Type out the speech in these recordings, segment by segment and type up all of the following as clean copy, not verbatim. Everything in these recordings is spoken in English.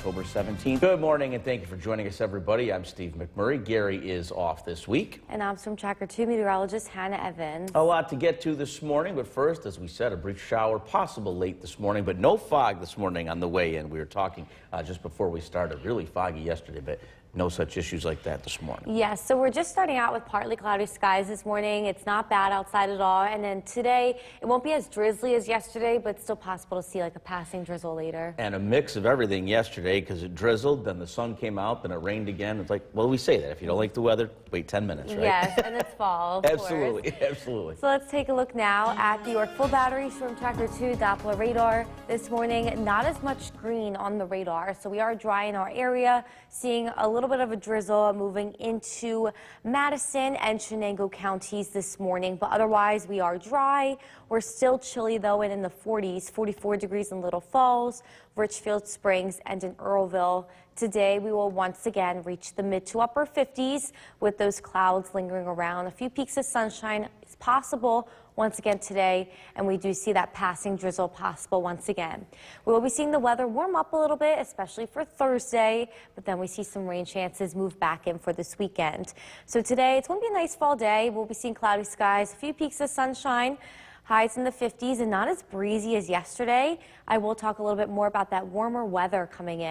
October 17th. Good morning and thank you for joining us, everybody. I'm Steve McMurray. Gary is off this week. And I'm Storm Tracker 2 meteorologist Hannah Evans. A lot to get to this morning, but first, as we said, a brief shower possible late this morning, but no fog this morning on the way in. We were talking just before we started, really foggy yesterday, but no such issues like that this morning. Yes, so we're just starting out with partly cloudy skies this morning. It's not bad outside at all. And then today, it won't be as drizzly as yesterday, but it's still possible to see like a passing drizzle later. And a mix of everything yesterday because it drizzled, then the sun came out, then it rained again. It's like, well, we say that. If you don't like the weather, wait 10 minutes, right? Yes, and it's fall, of Absolutely, course. absolutely. So let's take a look now at the Yorkville Battery Storm Tracker 2 Doppler radar. This morning, not as much green on the radar, so we are dry in our area, seeing a little bit of a drizzle moving into Madison and Chenango counties this morning, but otherwise we are dry. We're still chilly though, and in the 40s, 44 degrees in Little Falls, Richfield Springs, and in Earlville. Today we will once again reach the mid to upper 50s with those clouds lingering around. A few peaks of sunshine is possible once again today, and we do see that passing drizzle possible once again. We will be seeing the weather warm up a little bit, especially for Thursday, but then we see some rain chances move back in for this weekend. So today it's going to be a nice fall day. We'll be seeing cloudy skies, a few peaks of sunshine, highs in the 50s, and not as breezy as yesterday. I will talk a little bit more about that warmer weather coming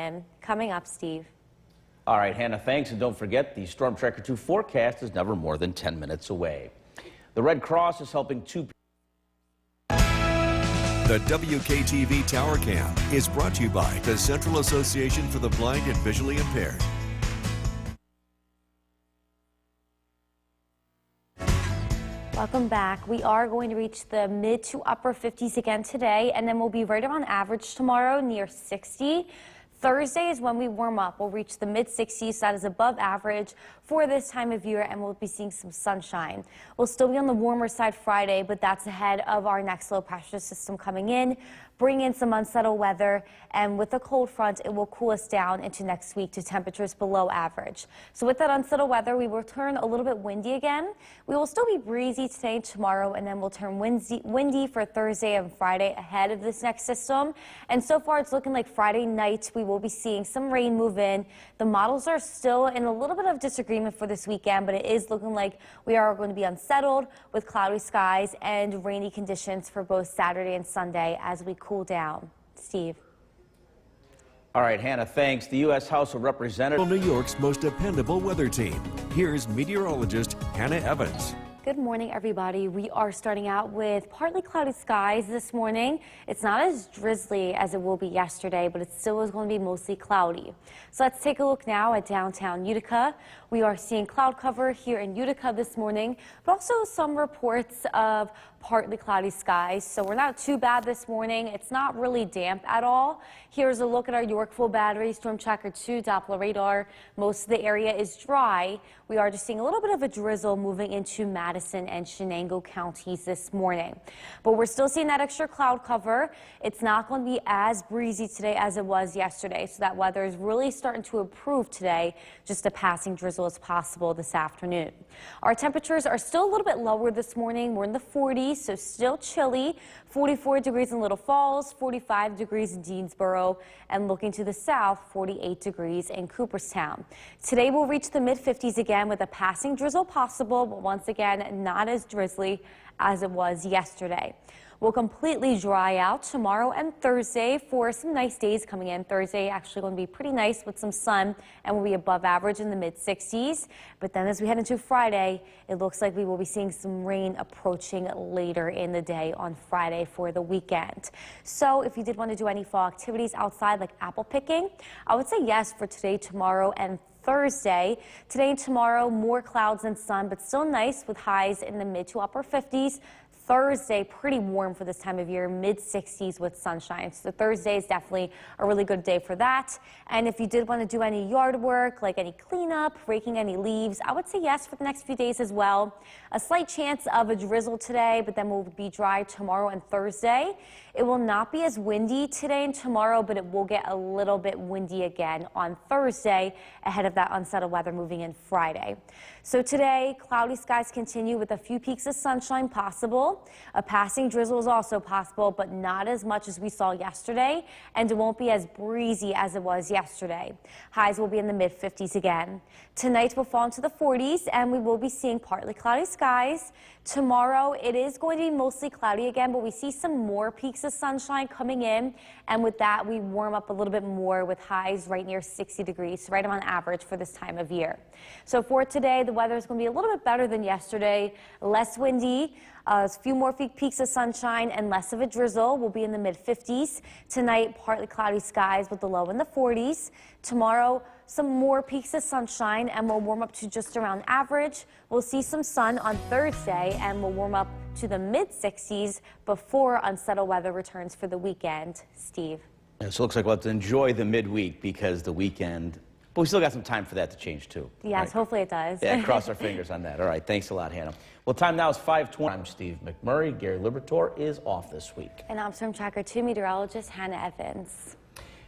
up, Steve. All right, Hannah, thanks. And don't forget, the Storm Tracker 2 forecast is never more than 10 minutes away. The Red Cross is helping two. The WKTV Tower Cam is brought to you by the Central Association for the Blind and Visually Impaired. Welcome back. We are going to reach the mid to upper 50s again today, and then we'll be right around average tomorrow, near 60. Thursday is when we warm up. We'll reach the mid-60s. That is above average for this time of year, and we'll be seeing some sunshine. We'll still be on the warmer side Friday, but that's ahead of our next low pressure system coming in, bring in some unsettled weather, and with the cold front, it will cool us down into next week to temperatures below average. So with that unsettled weather, we will turn a little bit windy again. We will still be breezy today and tomorrow, and then we'll turn windy for Thursday and Friday ahead of this next system. And so far, it's looking like Friday night, we will be seeing some rain move in. The models are still in a little bit of disagreement for this weekend, but it is looking like we are going to be unsettled with cloudy skies and rainy conditions for both Saturday and Sunday as we cool down. Steve. All right, Hannah, thanks. The U.S. House of Representatives. New York's most dependable weather team. Here's meteorologist Hannah Evans. Good morning, everybody. We are starting out with partly cloudy skies this morning. It's not as drizzly as it will be yesterday, but it still is going to be mostly cloudy. So let's take a look now at downtown Utica. We are seeing cloud cover here in Utica this morning, but also some reports of partly cloudy skies. So we're not too bad this morning. It's not really damp at all. Here's a look at our Yorkville Battery Storm Tracker 2 Doppler radar. Most of the area is dry. We are just seeing a little bit of a drizzle moving into Madison and Chenango counties this morning. But we're still seeing that extra cloud cover. It's not going to be as breezy today as it was yesterday. So that weather is really starting to improve today. Just a passing drizzle is possible this afternoon. Our temperatures are still a little bit lower this morning. We're in the 40s, so still chilly. 44 degrees in Little Falls, 45 degrees in Deansboro, and looking to the south, 48 degrees in Cooperstown. Today we'll reach the mid-50s again with a passing drizzle possible, but once again, not as drizzly as it was yesterday. We'll completely dry out tomorrow and Thursday for some nice days coming in. Thursday actually going to be pretty nice with some sun, and will be above average in the mid-60s. But then as we head into Friday, it looks like we will be seeing some rain approaching later in the day on Friday for the weekend. So if you did want to do any fall activities outside like apple picking, I would say yes for today, tomorrow, and Thursday. Today and tomorrow, more clouds and sun, but still nice with highs in the mid to upper 50s. Thursday, pretty warm for this time of year, mid-60s with sunshine. So Thursday is definitely a really good day for that. And if you did want to do any yard work, like any cleanup, raking any leaves, I would say yes for the next few days as well. A slight chance of a drizzle today, but then we'll be dry tomorrow and Thursday. It will not be as windy today and tomorrow, but it will get a little bit windy again on Thursday ahead of that unsettled weather moving in Friday. So today, cloudy skies continue with a few peaks of sunshine possible. possible. A passing drizzle is also possible, but not as much as we saw yesterday, and it won't be as breezy as it was yesterday. Highs will be in the mid-50s again. Tonight will fall into the 40s, and we will be seeing partly cloudy skies. Tomorrow, it is going to be mostly cloudy again, but we see some more peaks of sunshine coming in, and with that, we warm up a little bit more with highs right near 60 degrees, right on average for this time of year. So for today, the weather is going to be a little bit better than yesterday, less windy, a few more peaks of sunshine and less of a drizzle. Will be in the mid-50s. Tonight, partly cloudy skies with the low in the 40s. Tomorrow, some more peaks of sunshine and we'll warm up to just around average. We'll see some sun on Thursday and we'll warm up to the mid-60s before unsettled weather returns for the weekend. Steve. Yeah, so it looks like we'll have to enjoy the midweek because the weekend, but we still got some time for that to change too. Yes, right? hopefully it does. Yeah, cross our fingers on that. All right, thanks a lot, Hannah. Well, time now is 5:20. I'm Steve McMurray. Gary Liberatore is off this week. And I'm Storm Tracker 2 meteorologist Hannah Evans.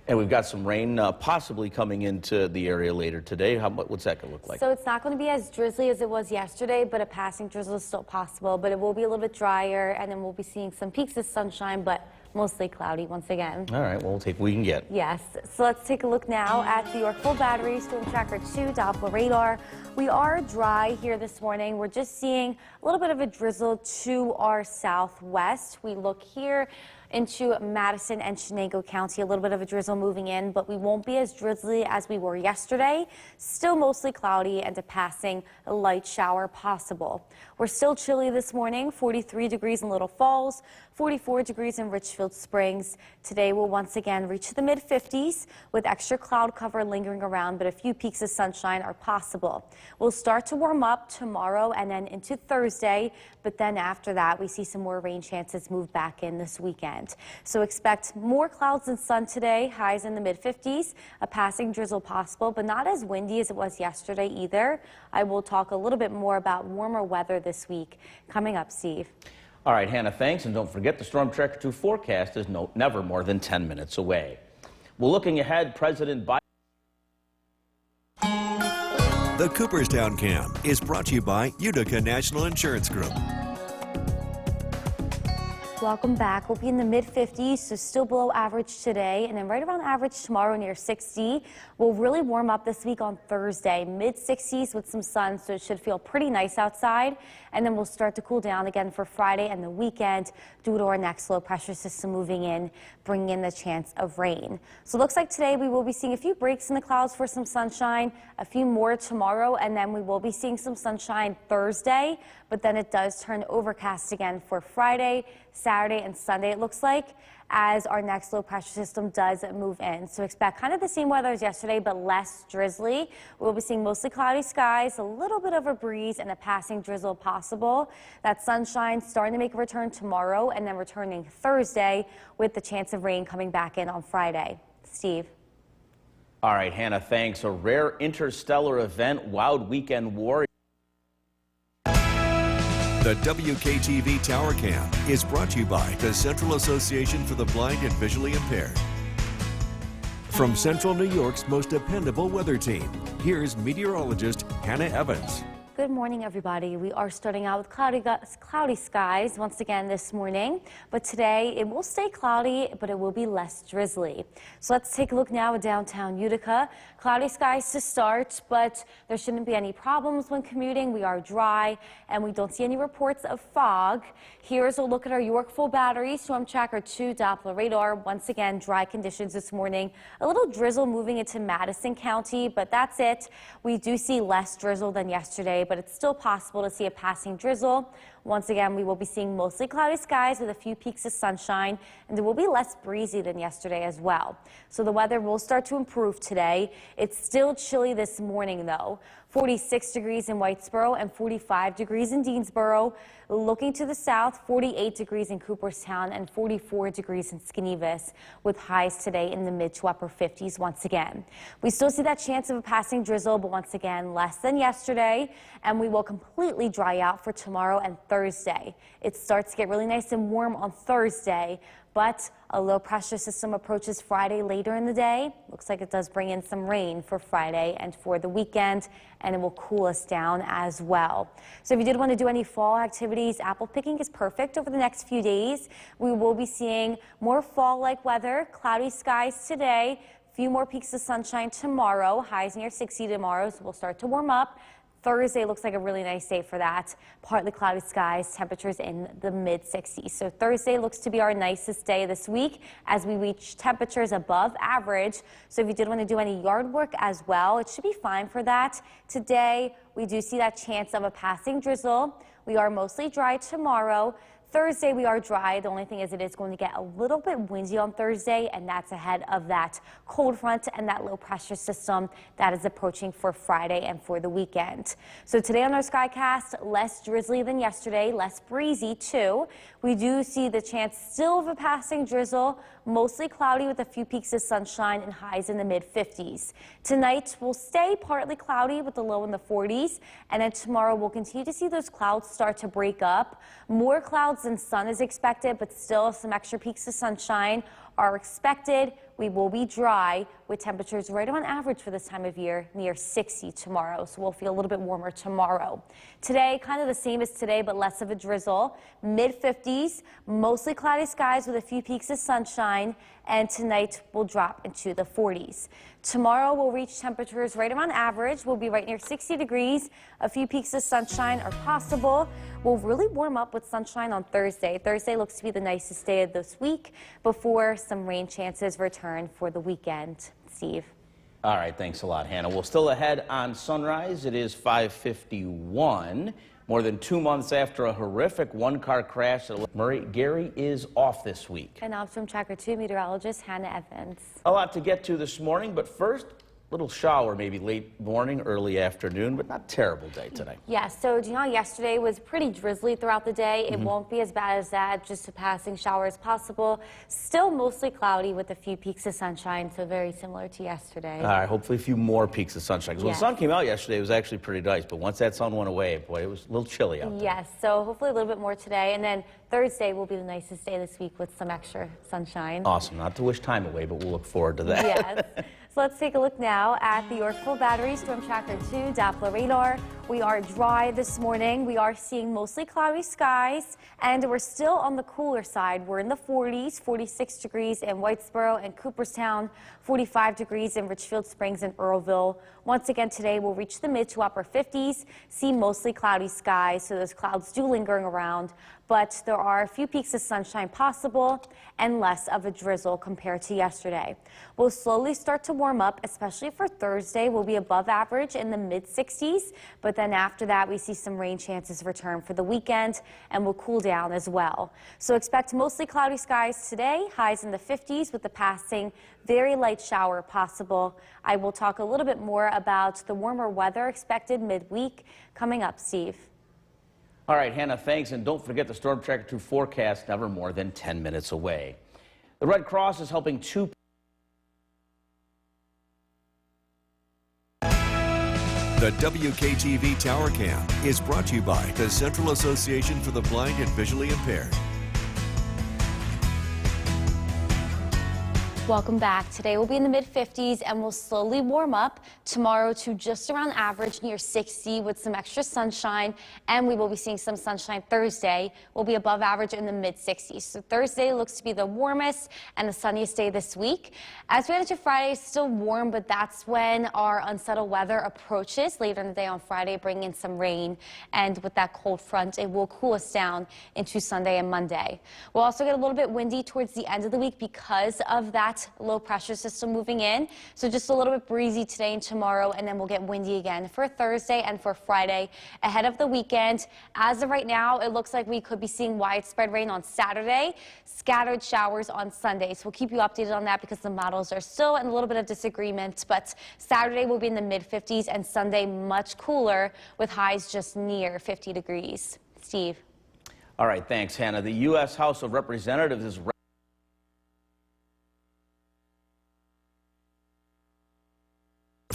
And we've got some rain possibly coming into the area later today. What's that going to look like? So it's not going to be as drizzly as it was yesterday, but a passing drizzle is still possible. But it will be a little bit drier, and then we'll be seeing some peaks of sunshine, but mostly cloudy once again. All right, well, we'll take what we can get. Yes, so let's take a look now at the York Full Battery Storm Tracker 2 Doppler radar. We are dry here this morning. We're just seeing a little bit of a drizzle to our southwest. We look here into Madison and Chenango County, a little bit of a drizzle moving in, but we won't be as drizzly as we were yesterday. Still mostly cloudy and a passing light shower possible. We're still chilly this morning, 43 degrees in Little Falls, 44 degrees in Richfield Springs. Today we'll once again reach the mid-50s with extra cloud cover lingering around, but a few peaks of sunshine are possible. We'll start to warm up tomorrow and then into Thursday, but then after that we see some more rain chances move back in this weekend. So expect more clouds and sun today, highs in the mid-50s, a passing drizzle possible, but not as windy as it was yesterday either. I will talk a little bit more about warmer weather this week coming up, Steve. All right, Hannah, thanks. And don't forget the Storm Tracker 2 forecast is never more than 10 minutes away. Well, looking ahead, President Biden. The Cooperstown Cam is brought to you by Utica National Insurance Group. Welcome back. We'll be in the mid-50s, so still below average today, and then right around average tomorrow near 60. We'll really warm up this week on Thursday, mid-60s with some sun, so it should feel pretty nice outside. And then we'll start to cool down again for Friday and the weekend due to our next low pressure system moving in, bringing in the chance of rain. So it looks like today we will be seeing a few breaks in the clouds for some sunshine, a few more tomorrow, and then we will be seeing some sunshine Thursday, but then it does turn overcast again for Friday, Saturday, and Sunday, it looks like, as our next low pressure system does move in. So expect kind of the same weather as yesterday, but less drizzly. We'll be seeing mostly cloudy skies, a little bit of a breeze, and a passing drizzle possible. That sunshine starting to make a return tomorrow and then returning Thursday with the chance of rain coming back in on Friday. Steve. All right, Hannah, thanks. A rare interstellar event wowed weekend warriors. The WKTV Tower Cam is brought to you by the Central Association for the Blind and Visually Impaired. From Central New York's most dependable weather team, here's meteorologist Hannah Evans. Good morning, everybody. We are starting out with cloudy skies once again this morning, but today it will stay cloudy, but it will be less drizzly. So let's take a look now at downtown Utica. Cloudy skies to start, but there shouldn't be any problems when commuting. We are dry, and we don't see any reports of fog. Here's a look at our York Full Battery Storm Tracker 2 Doppler radar. Once again, dry conditions this morning. A little drizzle moving into Madison County, but that's it. We do see less drizzle than yesterday, but it's still possible to see a passing drizzle. Once again, we will be seeing mostly cloudy skies with a few peaks of sunshine, and it will be less breezy than yesterday as well. So the weather will start to improve today. It's still chilly this morning, though. 46 degrees in Whitesboro and 45 degrees in Deansboro. Looking to the south, 48 degrees in Cooperstown and 44 degrees in Skanevis, with highs today in the mid to upper 50s once again. We still see that chance of a passing drizzle, but once again, less than yesterday, and we will completely dry out for tomorrow and Thursday. Thursday. It starts to get really nice and warm on Thursday, but a low pressure system approaches Friday later in the day. Looks like it does bring in some rain for Friday and for the weekend, and it will cool us down as well. So if you did want to do any fall activities, apple picking is perfect over the next few days. We will be seeing more fall-like weather, cloudy skies today, few more peaks of sunshine tomorrow, highs near 60 tomorrow, so we'll start to warm up. Thursday looks like a really nice day for that. Partly cloudy skies, temperatures in the mid-60s. So Thursday looks to be our nicest day this week as we reach temperatures above average. So if you did want to do any yard work as well, it should be fine for that. Today, we do see that chance of a passing drizzle. We are mostly dry tomorrow. Thursday, we are dry. The only thing is it is going to get a little bit windy on Thursday, and that's ahead of that cold front and that low pressure system that is approaching for Friday and for the weekend. So today on our Skycast, less drizzly than yesterday, less breezy too. We do see the chance still of a passing drizzle, mostly cloudy with a few peaks of sunshine and highs in the mid-50s. Tonight will stay partly cloudy with the low in the 40s, and then tomorrow we'll continue to see those clouds start to break up. More clouds and sun is expected, but still some extra peaks of sunshine are expected. We will be dry with temperatures right around average for this time of year, near 60 tomorrow. So we'll feel a little bit warmer tomorrow. Today, kind of the same as today, but less of a drizzle. Mid-50s, mostly cloudy skies with a few peaks of sunshine. And tonight will drop into the 40s. Tomorrow we'll reach temperatures right around average. We'll be right near 60 degrees. A few peaks of sunshine are possible. We'll really warm up with sunshine on Thursday. Thursday looks to be the nicest day of this week before some rain chances return for the weekend. Steve. All right, thanks a lot, Hannah. Well, still ahead on sunrise. It is 5:51. More than 2 months after a horrific one-car crash at Murray, Gary is off this week. And I'm from Tracker 2 meteorologist Hannah Evans. A lot to get to this morning, but first, little shower maybe late morning, early afternoon, but not terrible day today. Yeah, so do you know yesterday was pretty drizzly throughout the day? It won't be as bad as that, just a passing shower as possible. Still mostly cloudy with a few peaks of sunshine, so very similar to yesterday. All right, hopefully a few more peaks of sunshine. 'Cause when the sun came out yesterday, it was actually pretty nice, but once that sun went away, boy, it was a little chilly out there. Yes, so hopefully a little bit more today, and then Thursday will be the nicest day this week with some extra sunshine. Awesome. Not to wish time away, but we'll look forward to that. Yes. So let's take a look now at the Yorkville Battery Storm Tracker 2 Doppler radar. We are dry this morning. We are seeing mostly cloudy skies, and we're still on the cooler side. We're in the 40s, 46 degrees in Whitesboro and Cooperstown, 45 degrees in Richfield Springs and Earlville. Once again today, we'll reach the mid to upper 50s, see mostly cloudy skies, so those clouds do lingering around, but there are a few peaks of sunshine possible and less of a drizzle compared to yesterday. We'll slowly start to warm up, especially for Thursday. We'll be above average in the mid-60s, but then after that, we see some rain chances return for the weekend, and we'll cool down as well. So expect mostly cloudy skies today, highs in the 50s with the passing very light shower possible. I will talk a little bit more about the warmer weather expected midweek coming up, Steve. All right, Hannah, thanks. And don't forget the Storm Tracker 2 forecast, never more than 10 minutes away. The Red Cross is helping two. The WKTV Tower Cam is brought to you by the Central Association for the Blind and Visually Impaired. Welcome back. Today we'll be in the mid-50s and we'll slowly warm up tomorrow to just around average near 60 with some extra sunshine, and we will be seeing some sunshine Thursday. We'll be above average in the mid-60s. So Thursday looks to be the warmest and the sunniest day this week. As we head into Friday, it's still warm, but that's when our unsettled weather approaches later in the day on Friday, bringing in some rain, and with that cold front, it will cool us down into Sunday and Monday. We'll also get a little bit windy towards the end of the week because of that low pressure system moving in. So just a little bit breezy today and tomorrow, and then we'll get windy again for Thursday and for Friday ahead of the weekend. As of right now, it looks like we could be seeing widespread rain on Saturday, scattered showers on Sunday. So we'll keep you updated on that because the models are still in a little bit of disagreement. But Saturday will be in the mid-50s and Sunday much cooler with highs just near 50 degrees. Steve. All right, thanks, Hannah. The U.S. House of Representatives is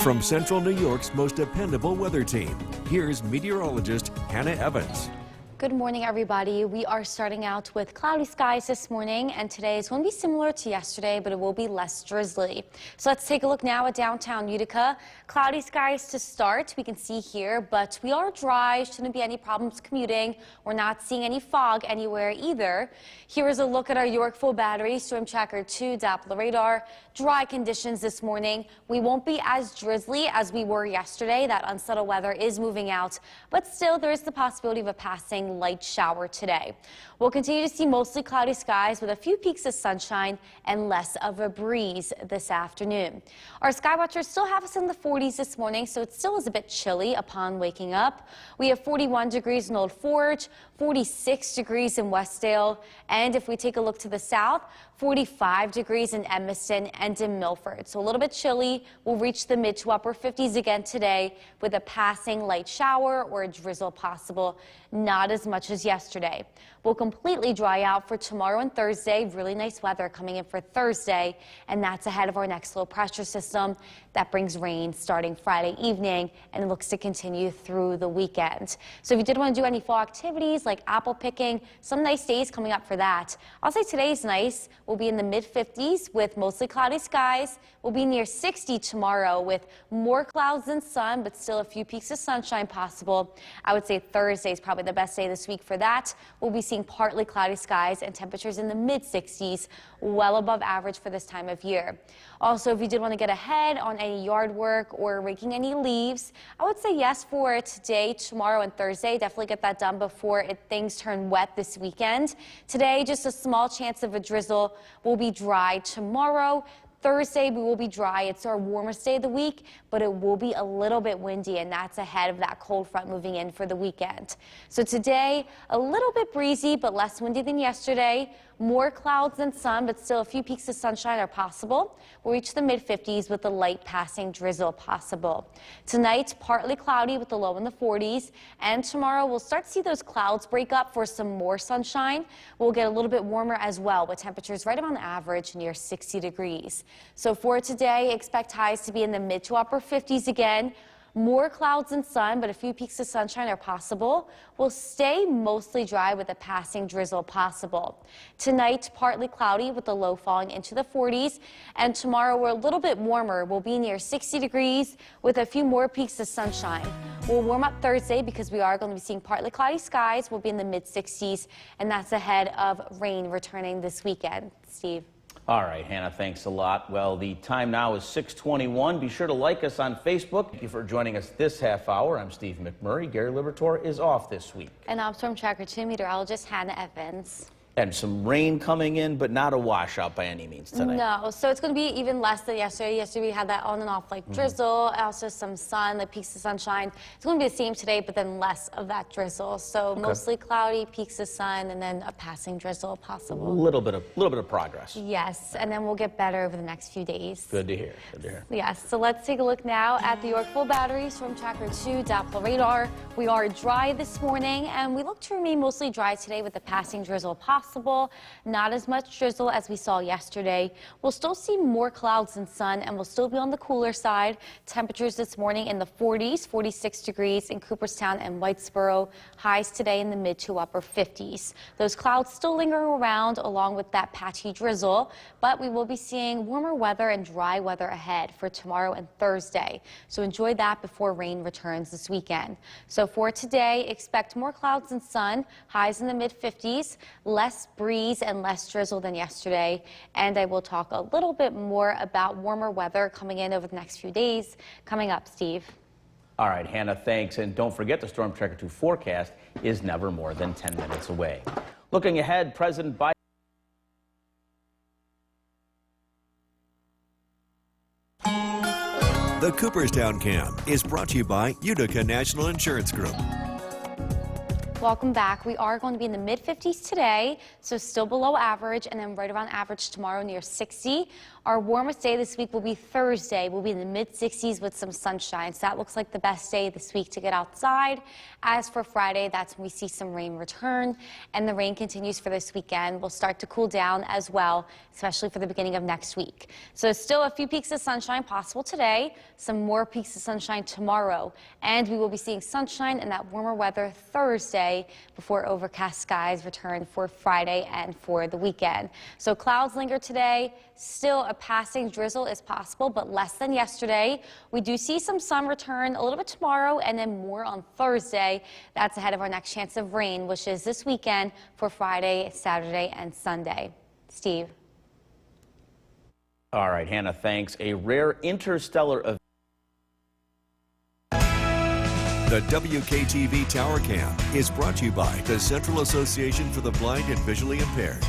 From Central New York's most dependable weather team, here's meteorologist Hannah Evans. Good morning, everybody. We are starting out with cloudy skies this morning, and today is going to be similar to yesterday, but it will be less drizzly. So let's take a look now at downtown Utica. Cloudy skies to start, we can see here, but we are dry. Shouldn't be any problems commuting. We're not seeing any fog anywhere either. Here is a look at our Yorkville Battery Storm Tracker 2 Doppler radar. Dry conditions this morning. We won't be as drizzly as we were yesterday. That unsettled weather is moving out, but still there is the possibility of a passing light shower today. We'll continue to see mostly cloudy skies with a few peaks of sunshine and less of a breeze this afternoon. Our sky watchers still have us in the 40s this morning, so it still is a bit chilly upon waking up. We have 41 degrees in Old Forge, 46 degrees in Westdale, and if we take a look to the south, 45 degrees in Edmiston and in Milford. So a little bit chilly. We'll reach the mid to upper 50s again today with a passing light shower or a drizzle possible. Not as much as yesterday. We'll completely dry out for tomorrow and Thursday. Really nice weather coming in for Thursday, and that's ahead of our next low pressure system that brings rain starting Friday evening and it looks to continue through the weekend. So if you did want to do any fall activities like apple picking, some nice days coming up for that. I'll say today's nice. We'll be in the mid 50s with mostly cloudy skies. We'll be near 60 tomorrow with more clouds than sun, but still a few peaks of sunshine possible. I would say Thursday is probably the best day this week for that. We'll be seeing partly cloudy skies and temperatures in the mid 60s, well above average for this time of year. Also, if you did want to get ahead on any yard work or raking any leaves, I would say yes for today, tomorrow, and Thursday. Definitely get that done before things turn wet this weekend. Today, just a small chance of a drizzle. Will be dry tomorrow. Thursday, we will be dry. It's our warmest day of the week, but it will be a little bit windy, and that's ahead of that cold front moving in for the weekend. So today, a little bit breezy, but less windy than yesterday. More clouds than sun, but still a few peaks of sunshine are possible. We'll reach the mid-50s with a light passing drizzle possible. Tonight, partly cloudy with the low in the 40s, and tomorrow we'll start to see those clouds break up for some more sunshine. We'll get a little bit warmer as well, with temperatures right around average near 60 degrees. So for today, expect highs to be in the mid to upper 50s again. More clouds and sun, but a few peaks of sunshine are possible. We'll stay mostly dry with a passing drizzle possible. Tonight, partly cloudy with the low falling into the 40s. And tomorrow, we're a little bit warmer. We'll be near 60 degrees with a few more peaks of sunshine. We'll warm up Thursday because we are going to be seeing partly cloudy skies. We'll be in the mid 60s, and that's ahead of rain returning this weekend. Steve. All right, Hannah, thanks a lot. Well, the time now is 6:21. Be sure to like us on Facebook. Thank you for joining us this half hour. I'm Steve McMurray. Gary Liberatore is off this week. And I'm Storm Tracker 2 meteorologist Hannah Evans. And some rain coming in, but not a washout by any means tonight. No, so it's going to be even less than yesterday. Yesterday we had that on and off like drizzle, also some sun, like peaks of sunshine. It's going to be the same today, but then less of that drizzle. So mostly cloudy, peaks of sun, and then a passing drizzle possible. A little bit of progress. Yes, and then we'll get better over the next few days. Good to hear. Good to hear. Yes, so let's take a look now at the Yorkville Battery Storm Tracker 2 Doppler radar. We are dry this morning, and we look to remain mostly dry today with a passing drizzle possible. Not as much drizzle as we saw yesterday. We'll still see more clouds and sun, and we'll still be on the cooler side. Temperatures this morning in the 40s, 46 degrees in Cooperstown and Whitesboro. Highs today in the mid to upper 50s. Those clouds still lingering around along with that patchy drizzle, but we will be seeing warmer weather and dry weather ahead for tomorrow and Thursday. So enjoy that before rain returns this weekend. So for today, expect more clouds and sun. Highs in the mid 50s, less breeze and less drizzle than yesterday, and I will talk a little bit more about warmer weather coming in over the next few days. Coming up, Steve. All right, Hannah, thanks. And don't forget the Storm Tracker 2 forecast is never more than 10 minutes away. Looking ahead, President Biden. The Cooperstown Camp is brought to you by Utica National Insurance Group. Welcome back. We are going to be in the mid 50s today, so still below average, and then right around average tomorrow near 60. Our warmest day this week will be Thursday. We'll be in the mid-60s with some sunshine. So that looks like the best day this week to get outside. As for Friday, that's when we see some rain return, and the rain continues for this weekend. We'll start to cool down as well, especially for the beginning of next week. So still a few peaks of sunshine possible today, some more peaks of sunshine tomorrow, and we will be seeing sunshine and that warmer weather Thursday before overcast skies return for Friday and for the weekend. So clouds linger today. Still a passing drizzle is possible, but less than yesterday. We do see some sun return a little bit tomorrow and then more on Thursday. That's ahead of our next chance of rain, which is this weekend for Friday, Saturday, and Sunday. Steve. All right, Hannah, thanks. A rare interstellar event. The WKTV Tower Cam is brought to you by the Central Association for the Blind and Visually Impaired.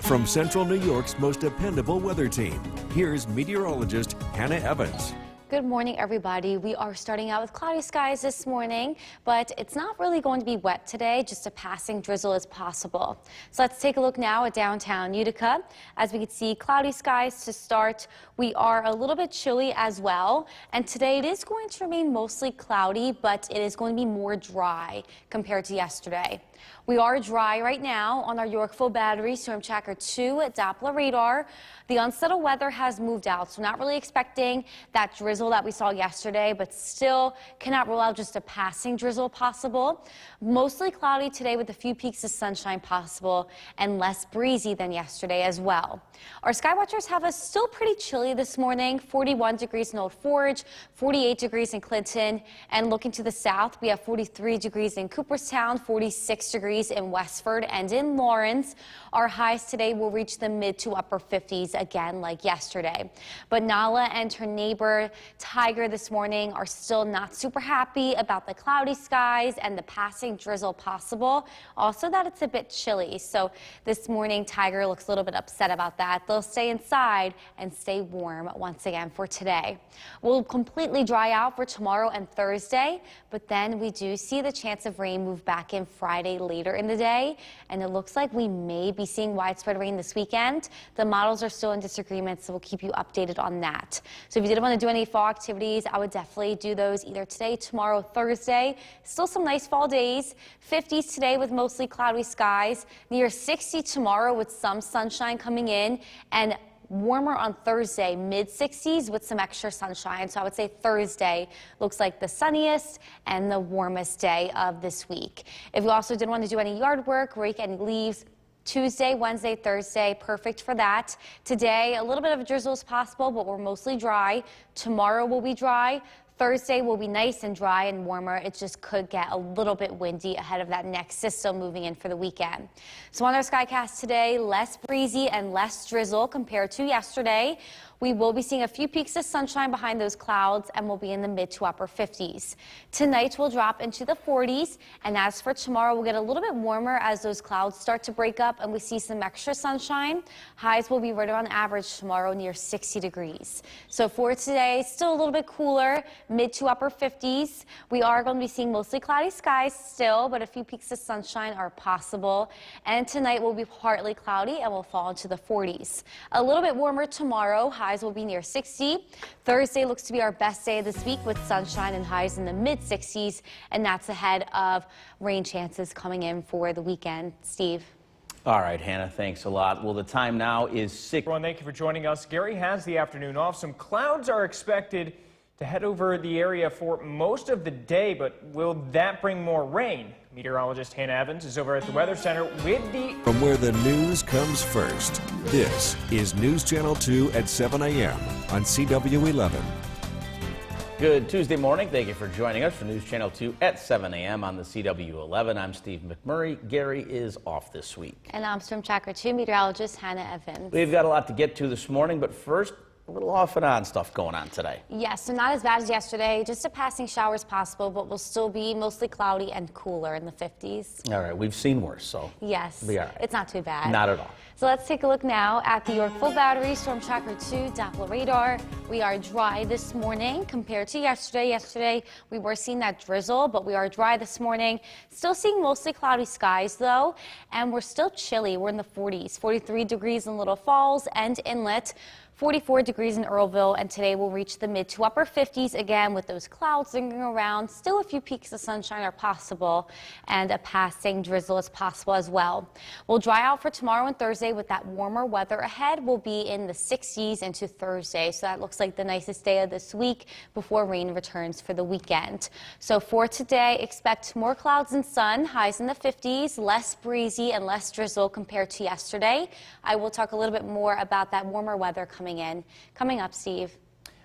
From Central New York's most dependable weather team, here's meteorologist Hannah Evans. Good morning, everybody. We are starting out with cloudy skies this morning, but it's not really going to be wet today. Just a passing drizzle is possible. So let's take a look now at downtown Utica. As we can see, cloudy skies to start. We are a little bit chilly as well. And today it is going to remain mostly cloudy, but it is going to be more dry compared to yesterday. We are dry right now on our Yorkville Battery Storm Tracker 2 Doppler radar. The unsettled weather has moved out, so not really expecting that drizzle that we saw yesterday, but still cannot rule out just a passing drizzle possible. Mostly cloudy today with a few peaks of sunshine possible and less breezy than yesterday as well. Our sky watchers have us still pretty chilly this morning. 41 degrees in Old Forge, 48 degrees in Clinton, and looking to the south, we have 43 degrees in Cooperstown, 46 degrees in Westford and in Lawrence. Our highs today will reach the mid to upper 50s again like yesterday. But Nala and her neighbor Tiger this morning are still not super happy about the cloudy skies and the passing drizzle possible. Also that it's a bit chilly. So this morning Tiger looks a little bit upset about that. They'll stay inside and stay warm once again for today. We'll completely dry out for tomorrow and Thursday, but then we do see the chance of rain move back in Friday later in the day, and it looks like we may be seeing widespread rain this weekend. The models are still in disagreement, so we'll keep you updated on that. So if you did want to do any fall activities, I would definitely do those either today, tomorrow, Thursday. Still some nice fall days. 50s today with mostly cloudy skies. Near 60 tomorrow with some sunshine coming in, and warmer on Thursday, mid-60s with some extra sunshine. So I would say Thursday looks like the sunniest and the warmest day of this week. If you also didn't want to do any yard work, rake any leaves, Tuesday, Wednesday, Thursday, perfect for that. Today, a little bit of a drizzle is possible, but we're mostly dry. Tomorrow will be dry. Thursday will be nice and dry and warmer. It just could get a little bit windy ahead of that next system moving in for the weekend. So on our Skycast today, less breezy and less drizzle compared to yesterday. We will be seeing a few peaks of sunshine behind those clouds, and we'll be in the mid to upper 50s. Tonight we'll drop into the 40s, and as for tomorrow, we'll get a little bit warmer as those clouds start to break up and we see some extra sunshine. Highs will be right around average tomorrow, near 60 degrees. So for today, still a little bit cooler, mid to upper 50s. We are going to be seeing mostly cloudy skies still, but a few peaks of sunshine are possible. And tonight will be partly cloudy and will fall into the 40s. A little bit warmer tomorrow. Highs will be near 60. Thursday looks to be our best day of this week with sunshine and highs in the mid-60s, and that's ahead of rain chances coming in for the weekend. Steve. All right, Hannah, thanks a lot. Well, the time now is 6. Everyone, thank you for joining us. Gary has the afternoon off. Some clouds are expected to head over the area for most of the day, but will that bring more rain? Meteorologist Hannah Evans is over at the Weather Center with the... From where the news comes first, this is News Channel 2 at 7 a.m. on CW11. Good Tuesday morning. Thank you for joining us for News Channel 2 at 7 a.m. on the CW11. I'm Steve McMurray. Gary is off this week. And I'm Storm Tracker 2 meteorologist Hannah Evans. We've got a lot to get to this morning, but first, a little off and on stuff going on today. Yes, so not as bad as yesterday. Just a passing shower is possible, but will still be mostly cloudy and cooler in the 50s. All right, we've seen worse, so Yes, be all right. it's not too bad. Not at all. So let's take a look now at the Yorkville Battery Storm Tracker 2 Doppler radar. We are dry this morning compared to yesterday. Yesterday we were seeing that drizzle, but we are dry this morning. Still seeing mostly cloudy skies though, and we're still chilly. We're in the 40s, 43 degrees in Little Falls and Inlet. 44 degrees in Earlville, and today we'll reach the mid to upper 50s again with those clouds lingering around. Still a few peaks of sunshine are possible, and a passing drizzle is possible as well. We'll dry out for tomorrow and Thursday with that warmer weather ahead. We'll be in the 60s into Thursday, so that looks like the nicest day of this week before rain returns for the weekend. So for today, expect more clouds and sun, highs in the 50s, less breezy and less drizzle compared to yesterday. I will talk a little bit more about that warmer weather coming up, Steve.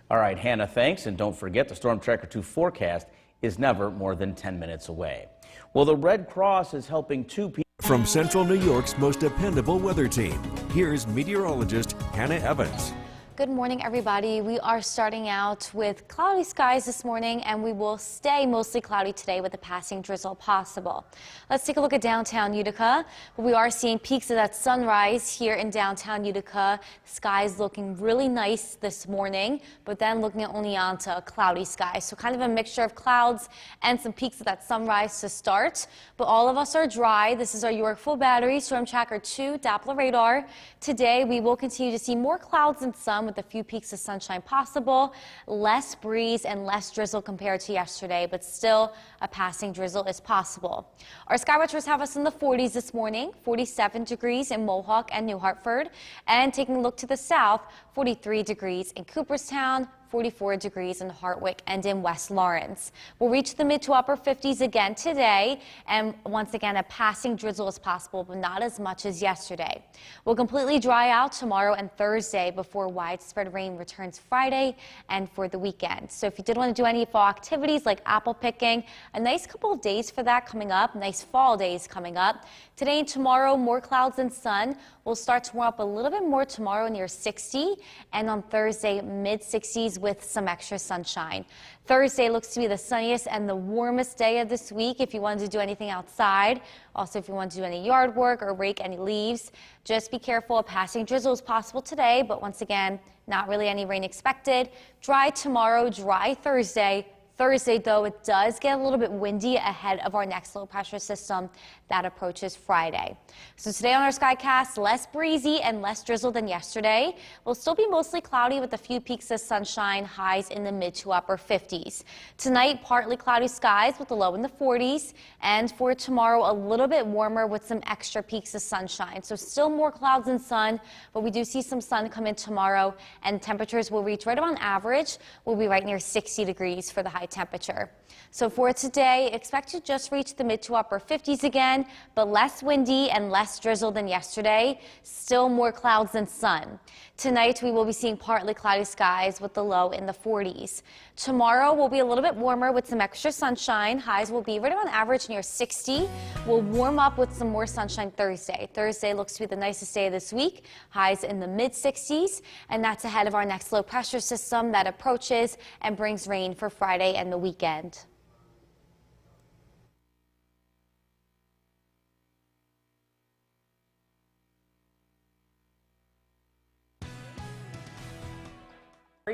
All right, Hannah, thanks. And don't forget, the Storm Tracker 2 forecast is never more than 10 minutes away. Well, the Red Cross is helping two people. From Central New York's most dependable weather team, here's meteorologist Hannah Evans. Good morning, everybody. We are starting out with cloudy skies this morning, and we will stay mostly cloudy today with a passing drizzle possible. Let's take a look at downtown Utica. We are seeing peaks of that sunrise here in downtown Utica. Skies looking really nice this morning, but then looking only onto a cloudy sky. So kind of a mixture of clouds and some peaks of that sunrise to start. But all of us are dry. This is our Yorkville Battery Storm Tracker 2 Doppler radar. Today, we will continue to see more clouds and sun with a few peaks of sunshine possible, less breeze and less drizzle compared to yesterday, but still a passing drizzle is possible. Our sky watchers have us in the 40s this morning, 47 degrees in Mohawk and New Hartford, and taking a look to the south, 43 degrees in Cooperstown, 44 degrees in Hartwick and in West Lawrence. We'll reach the mid to upper 50s again today, and once again a passing drizzle is possible, but not as much as yesterday. We'll completely dry out tomorrow and Thursday before widespread rain returns Friday and for the weekend. So if you did want to do any fall activities like apple picking, a nice couple of days for that coming up, nice fall days coming up. Today and tomorrow, more clouds and sun. We'll start to warm up a little bit more tomorrow near 60, and on Thursday mid 60s with some extra sunshine. Thursday looks to be the sunniest and the warmest day of this week if you wanted to do anything outside. Also, if you want to do any yard work or rake any leaves, just be careful. A passing drizzle is possible today, but once again, not really any rain expected. Dry tomorrow, dry Thursday. Thursday, though, it does get a little bit windy ahead of our next low pressure system that approaches Friday. So today on our Skycast, less breezy and less drizzle than yesterday. We'll still be mostly cloudy with a few peaks of sunshine, highs in the mid to upper 50s. Tonight, partly cloudy skies with a low in the 40s. And for tomorrow, a little bit warmer with some extra peaks of sunshine. So still more clouds and sun, but we do see some sun come in tomorrow, and temperatures will reach right around average. We'll be right near 60 degrees for the high temperature. So for today, expect to just reach the mid to upper 50s again, but less windy and less drizzle than yesterday. Still more clouds than sun. Tonight, we will be seeing partly cloudy skies with the low in the 40s. Tomorrow will be a little bit warmer with some extra sunshine. Highs will be right around average near 60. We'll warm up with some more sunshine Thursday. Thursday looks to be the nicest day of this week. Highs in the mid 60s, and that's ahead of our next low pressure system that approaches and brings rain for Friday and the weekend.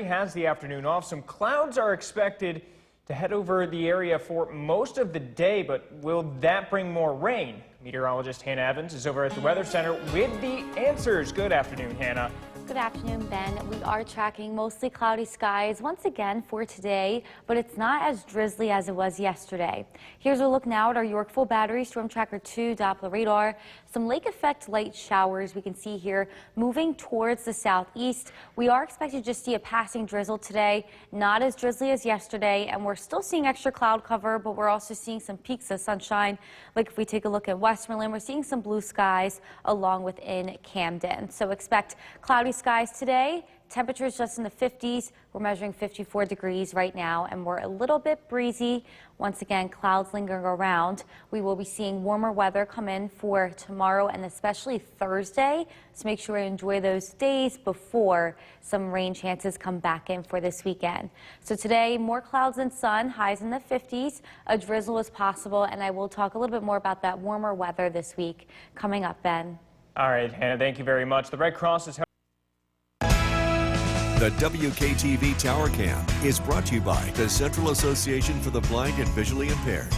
Has the afternoon off. Some clouds are expected to head over the area for most of the day, but will that bring more rain? Meteorologist Hannah Evans is over at the Weather Center with the answers. Good afternoon, Hannah. Good afternoon, Ben. We are tracking mostly cloudy skies once again for today, but it's not as drizzly as it was yesterday. Here's a look now at our Yorkville Battery Storm Tracker 2 Doppler radar. Some lake effect light showers we can see here moving towards the southeast. We are expected to just see a passing drizzle today, not as drizzly as yesterday, and we're still seeing extra cloud cover, but we're also seeing some peaks of sunshine. Like if we take a look at Westmoreland, we're seeing some blue skies along within Camden. So expect cloudy skies today, Temperatures just in the 50s. We're measuring 54 degrees right now, and we're a little bit breezy. Once again, clouds lingering around. We will be seeing warmer weather come in for tomorrow and especially Thursday. So make sure to enjoy those days before some rain chances come back in for this weekend. So today, more clouds and sun, highs in the 50s. A drizzle is possible, and I will talk a little bit more about that warmer weather this week coming up, Ben. All right, Hannah, thank you very much. The Red Cross is The WKTV Tower Cam is brought to you by the Central Association for the Blind and Visually Impaired.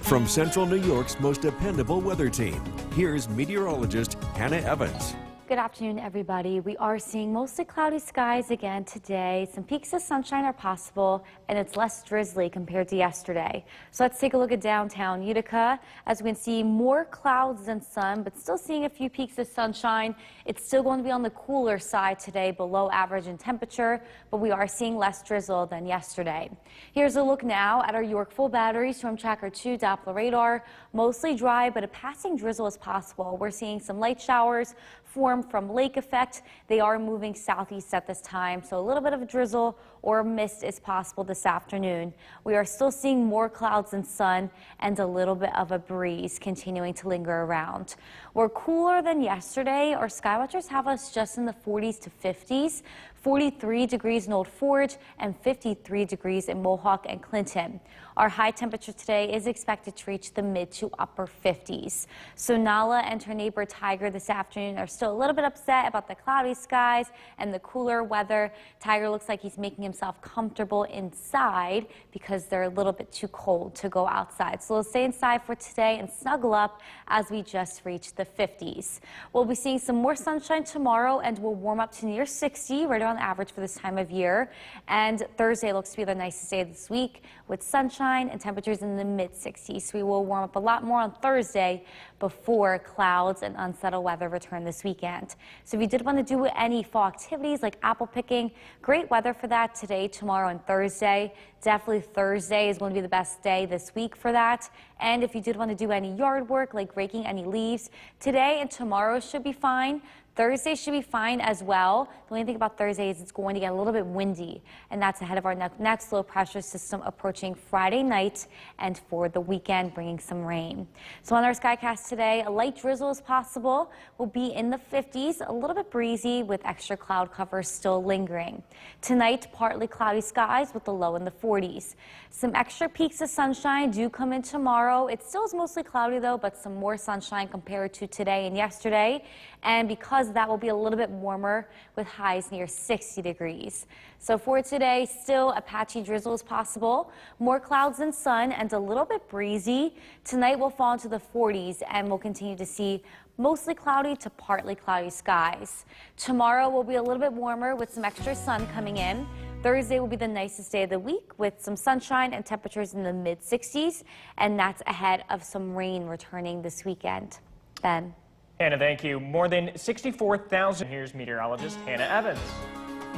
From Central New York's most dependable weather team, here's meteorologist Hannah Evans. Good afternoon, everybody. We are seeing mostly cloudy skies again today. Some peaks of sunshine are possible, and it's less drizzly compared to yesterday. So let's take a look at downtown Utica. As we can see, more clouds than sun, but still seeing a few peaks of sunshine. It's still going to be on the cooler side today, below average in temperature, but we are seeing less drizzle than yesterday. Here's a look now at our Yorkville Battery Storm Tracker 2 Doppler radar. Mostly dry, but a passing drizzle is possible. We're seeing some light showers form from lake effect. They are moving southeast at this time, so a little bit of a drizzle or mist is possible this afternoon. We are still seeing more clouds and sun and a little bit of a breeze continuing to linger around. We're cooler than yesterday. Our skywatchers have us just in the 40s to 50s. 43 degrees in Old Forge and 53 degrees in Mohawk and Clinton. Our high temperature today is expected to reach the mid to upper 50s. So Nala and her neighbor Tiger this afternoon are still a little bit upset about the cloudy skies and the cooler weather. Tiger looks like he's making himself comfortable inside because they're a little bit too cold to go outside. So we'll stay inside for today and snuggle up as we just reach the 50s. We'll be seeing some more sunshine tomorrow and we'll warm up to near 60 right on average for this time of year. And Thursday looks to be the nicest day this week with sunshine and temperatures in the mid 60s. So we will warm up a lot more on Thursday before clouds and unsettled weather return this weekend. So if you did want to do any fall activities like apple picking, great weather for that today, tomorrow, and Thursday. Definitely Thursday is going to be the best day this week for that. And if you did want to do any yard work like raking any leaves, today and tomorrow should be fine. Thursday should be fine as well. The only thing about Thursday is it's going to get a little bit windy, and that's ahead of our next low pressure system approaching Friday night and for the weekend bringing some rain. So on our Skycast today, a light drizzle is possible. We'll be in the 50s, a little bit breezy with extra cloud cover still lingering. Tonight, partly cloudy skies with the low in the 40s. Some extra peaks of sunshine do come in tomorrow. It still is mostly cloudy though, but some more sunshine compared to today and yesterday. And because that will be a little bit warmer with highs near 60 degrees. So for today, still a patchy drizzle is possible. More clouds and sun and a little bit breezy. Tonight we'll fall into the 40s and we'll continue to see mostly cloudy to partly cloudy skies. Tomorrow will be a little bit warmer with some extra sun coming in. Thursday will be the nicest day of the week with some sunshine and temperatures in the mid 60s. And that's ahead of some rain returning this weekend. Ben. Hannah, thank you. More than 64,000. Here's meteorologist Hannah Evans.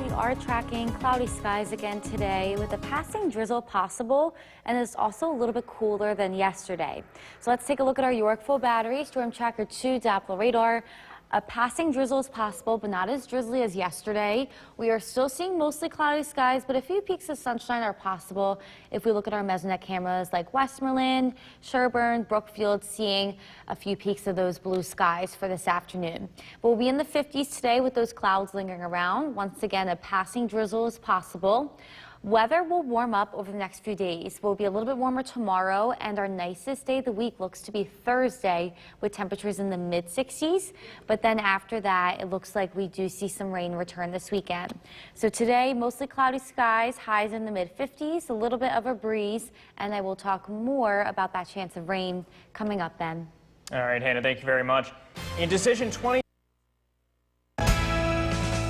We are tracking cloudy skies again today with a passing drizzle possible, and it's also a little bit cooler than yesterday. So let's take a look at our Yorkville Battery Storm Tracker 2 Doppler radar. A passing drizzle is possible, but not as drizzly as yesterday. We are still seeing mostly cloudy skies, but a few peaks of sunshine are possible if we look at our Mesonet cameras like Westmoreland, Sherburne, Brookfield, seeing a few peaks of those blue skies for this afternoon. But we'll be in the 50s today with those clouds lingering around. Once again, a passing drizzle is possible. Weather will warm up over the next few days. We'll be a little bit warmer tomorrow, and our nicest day of the week looks to be Thursday with temperatures in the mid 60s. But then after that, it looks like we do see some rain return this weekend. So today, mostly cloudy skies, highs in the mid 50s, a little bit of a breeze, and I will talk more about that chance of rain coming up then. All right, Hannah, thank you very much. In Decision 20.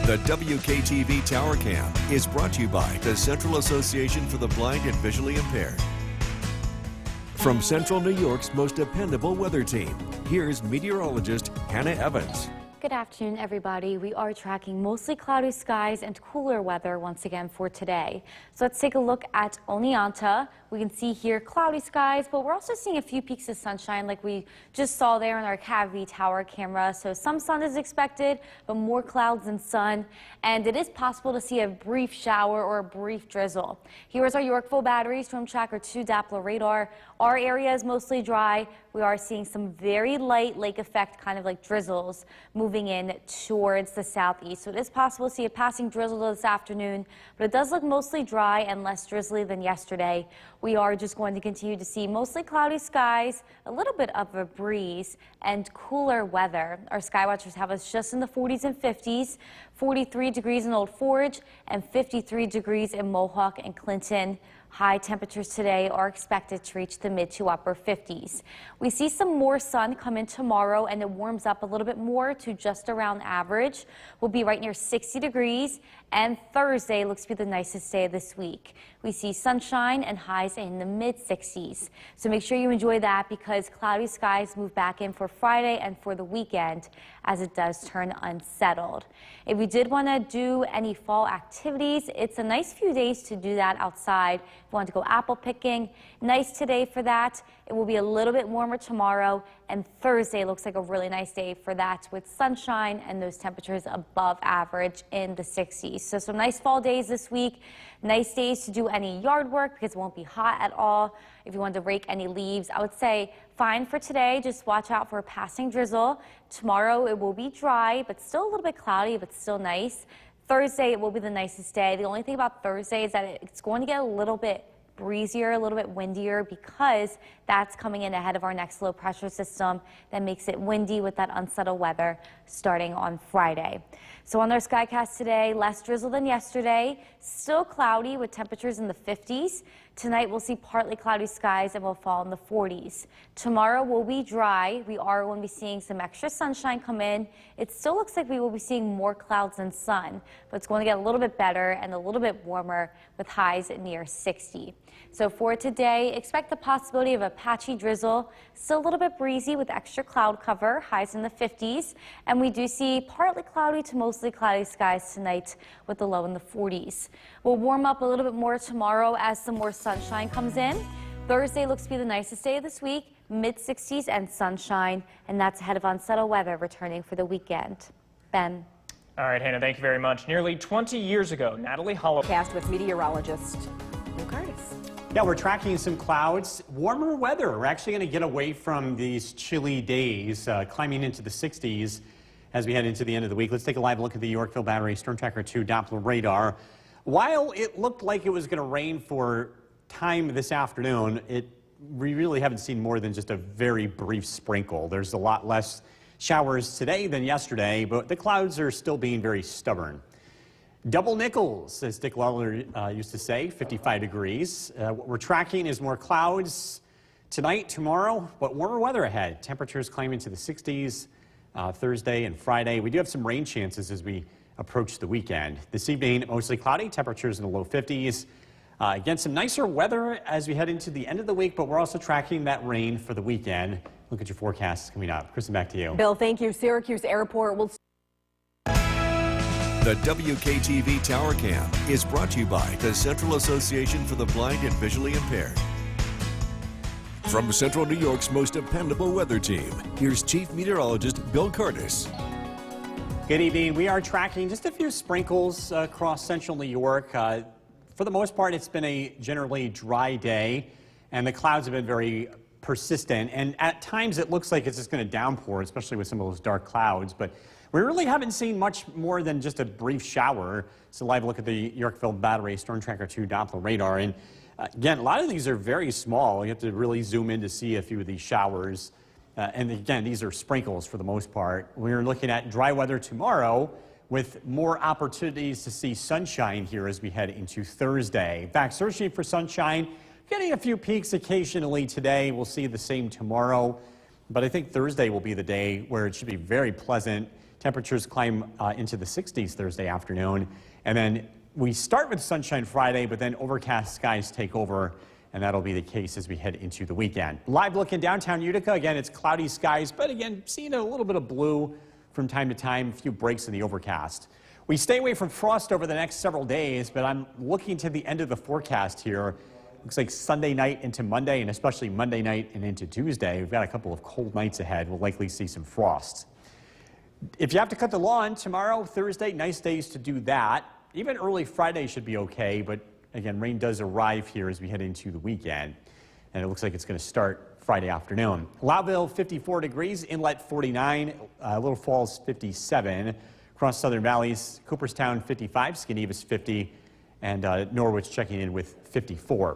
The WKTV Tower Cam is brought to you by the Central Association for the Blind and Visually Impaired. From Central New York's most dependable weather team, here's meteorologist Hannah Evans. Good afternoon, everybody. We are tracking mostly cloudy skies and cooler weather once again for today. So let's take a look at Oneonta. We can see here cloudy skies, but we're also seeing a few peaks of sunshine like we just saw there on our Cavity Tower camera. So some sun is expected, but more clouds than sun. And it is possible to see a brief shower or a brief drizzle. Here is our Yorkville Battery Storm Tracker 2 Doppler radar. Our area is mostly dry. We are seeing some very light lake effect, kind of like drizzles, moving in towards the southeast. So it is possible to see a passing drizzle this afternoon, but it does look mostly dry and less drizzly than yesterday. We are just going to continue to see mostly cloudy skies, a little bit of a breeze, and cooler weather. Our sky watchers have us just in the 40s and 50s, 43 degrees in Old Forge, and 53 degrees in Mohawk and Clinton. High temperatures today are expected to reach the mid to upper 50s. We see some more sun come in tomorrow, and it warms up a little bit more to just around average. We'll be right near 60 degrees, and Thursday looks to be the nicest day of this week. We see sunshine and highs in the mid 60s. So make sure you enjoy that because cloudy skies move back in for Friday and for the weekend as it does turn unsettled. If you did want to do any fall activities, it's a nice few days to do that outside. If you want to go apple picking, nice today for that. It will be a little bit warmer tomorrow, and Thursday looks like a really nice day for that with sunshine and those temperatures above average in the 60s. So some nice fall days this week. Nice days to do any yard work because it won't be hot at all. If you want to rake any leaves, I would say fine for today. Just watch out for a passing drizzle. Tomorrow it will be dry, but still a little bit cloudy, but still nice. Thursday it will be the nicest day. The only thing about Thursday is that it's going to get a little bit breezier, a little bit windier because that's coming in ahead of our next low pressure system that makes it windy with that unsettled weather starting on Friday. So on our Skycast today, less drizzle than yesterday, still cloudy with temperatures in the 50s. Tonight we'll see partly cloudy skies and will fall in the 40s. Tomorrow will be dry. We are going to be seeing some extra sunshine come in. It still looks like we will be seeing more clouds than sun, but it's going to get a little bit better and a little bit warmer with highs near 60. So for today, expect the possibility of a patchy drizzle, still a little bit breezy with extra cloud cover, highs in the 50s, and we do see partly cloudy to mostly cloudy skies tonight with the low in the 40s. We'll warm up a little bit more tomorrow as some more sunshine comes in. Thursday looks to be the nicest day of this week, mid 60s and sunshine, and that's ahead of unsettled weather returning for the weekend. Ben. All right, Hannah, thank you very much. Nearly 20 years ago, Natalie Hollow. Cast with meteorologist Bill Curtis. Yeah, we're tracking some clouds, warmer weather. We're actually going to get away from these chilly days, climbing into the 60s as we head into the end of the week. Let's take a live look at the Yorkville Battery Storm Tracker 2 Doppler radar. While it looked like it was going to rain for time this afternoon, we really haven't seen more than just a very brief sprinkle. There's a lot less showers today than yesterday, but the clouds are still being very stubborn. Double nickels, as Dick Lawler used to say, 55 degrees. What we're tracking is more clouds tonight, tomorrow, but warmer weather ahead. Temperatures climbing to the 60s Thursday and Friday. We do have some rain chances as we approach the weekend. This evening, mostly cloudy, temperatures in the low 50s. Again, some nicer weather as we head into the end of the week, but we're also tracking that rain for the weekend. Look at your forecasts coming up. Kristen, back to you. Bill, thank you. Syracuse Airport will. The WKTV Tower Cam is brought to you by the Central Association for the Blind and Visually Impaired. From Central New York's most dependable weather team, here's Chief Meteorologist Bill Curtis. Good evening. We are tracking just a few sprinkles across central New York. For the most part, it's been a generally dry day, and the clouds have been very persistent. And at times, it looks like it's just going to downpour, especially with some of those dark clouds. But we really haven't seen much more than just a brief shower. It's a live look at the Yorkville Battery Storm Tracker 2 Doppler radar. And again, a lot of these are very small. You have to really zoom in to see a few of these showers. And again, these are sprinkles for the most part. We're looking at dry weather tomorrow with more opportunities to see sunshine here as we head into Thursday. In fact, searching for sunshine, getting a few peaks occasionally today. We'll see the same tomorrow. But I think Thursday will be the day where it should be very pleasant. Temperatures climb into the 60s Thursday afternoon. And then we start with sunshine Friday, but then overcast skies take over. And that'll be the case as we head into the weekend. Live look in downtown Utica. Again, it's cloudy skies, but again, seeing a little bit of blue from time to time, a few breaks in the overcast. We stay away from frost over the next several days, but I'm looking to the end of the forecast here. Looks like Sunday night into Monday, and especially Monday night and into Tuesday. We've got a couple of cold nights ahead. We'll likely see some frost. If you have to cut the lawn tomorrow, Thursday, nice days to do that. Even early Friday should be okay, but again, rain does arrive here as we head into the weekend, and it looks like it's going to start Friday afternoon. Loudville, 54 degrees, Inlet, 49, Little Falls, 57, across Southern Valleys, Cooperstown, 55, Skinevus, 50, and Norwich checking in with 54.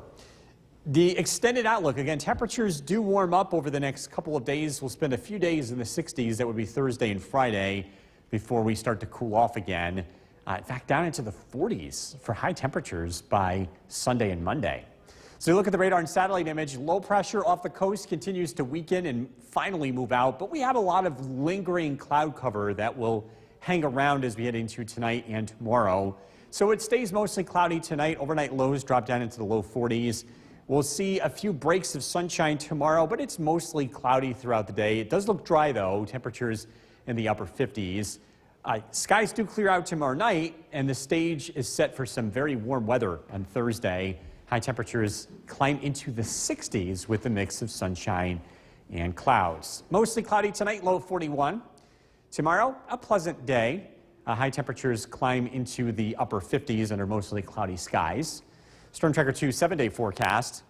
The extended outlook, again, temperatures do warm up over the next couple of days. We'll spend a few days in the 60s. That would be Thursday and Friday before we start to cool off again. In fact, down into the 40s for high temperatures by Sunday and Monday. So you look at the radar and satellite image, low pressure off the coast continues to weaken and finally move out, but we have a lot of lingering cloud cover that will hang around as we head into tonight and tomorrow. So it stays mostly cloudy tonight. Overnight lows drop down into the low 40s. We'll see a few breaks of sunshine tomorrow, but it's mostly cloudy throughout the day. It does look dry, though. Temperatures in the upper 50s. Skies do clear out tomorrow night, and the stage is set for some very warm weather on Thursday. High temperatures climb into the 60s with a mix of sunshine and clouds. Mostly cloudy tonight, low 41. Tomorrow, a pleasant day. High temperatures climb into the upper 50s under mostly cloudy skies. Storm Tracker 2 7-day forecast.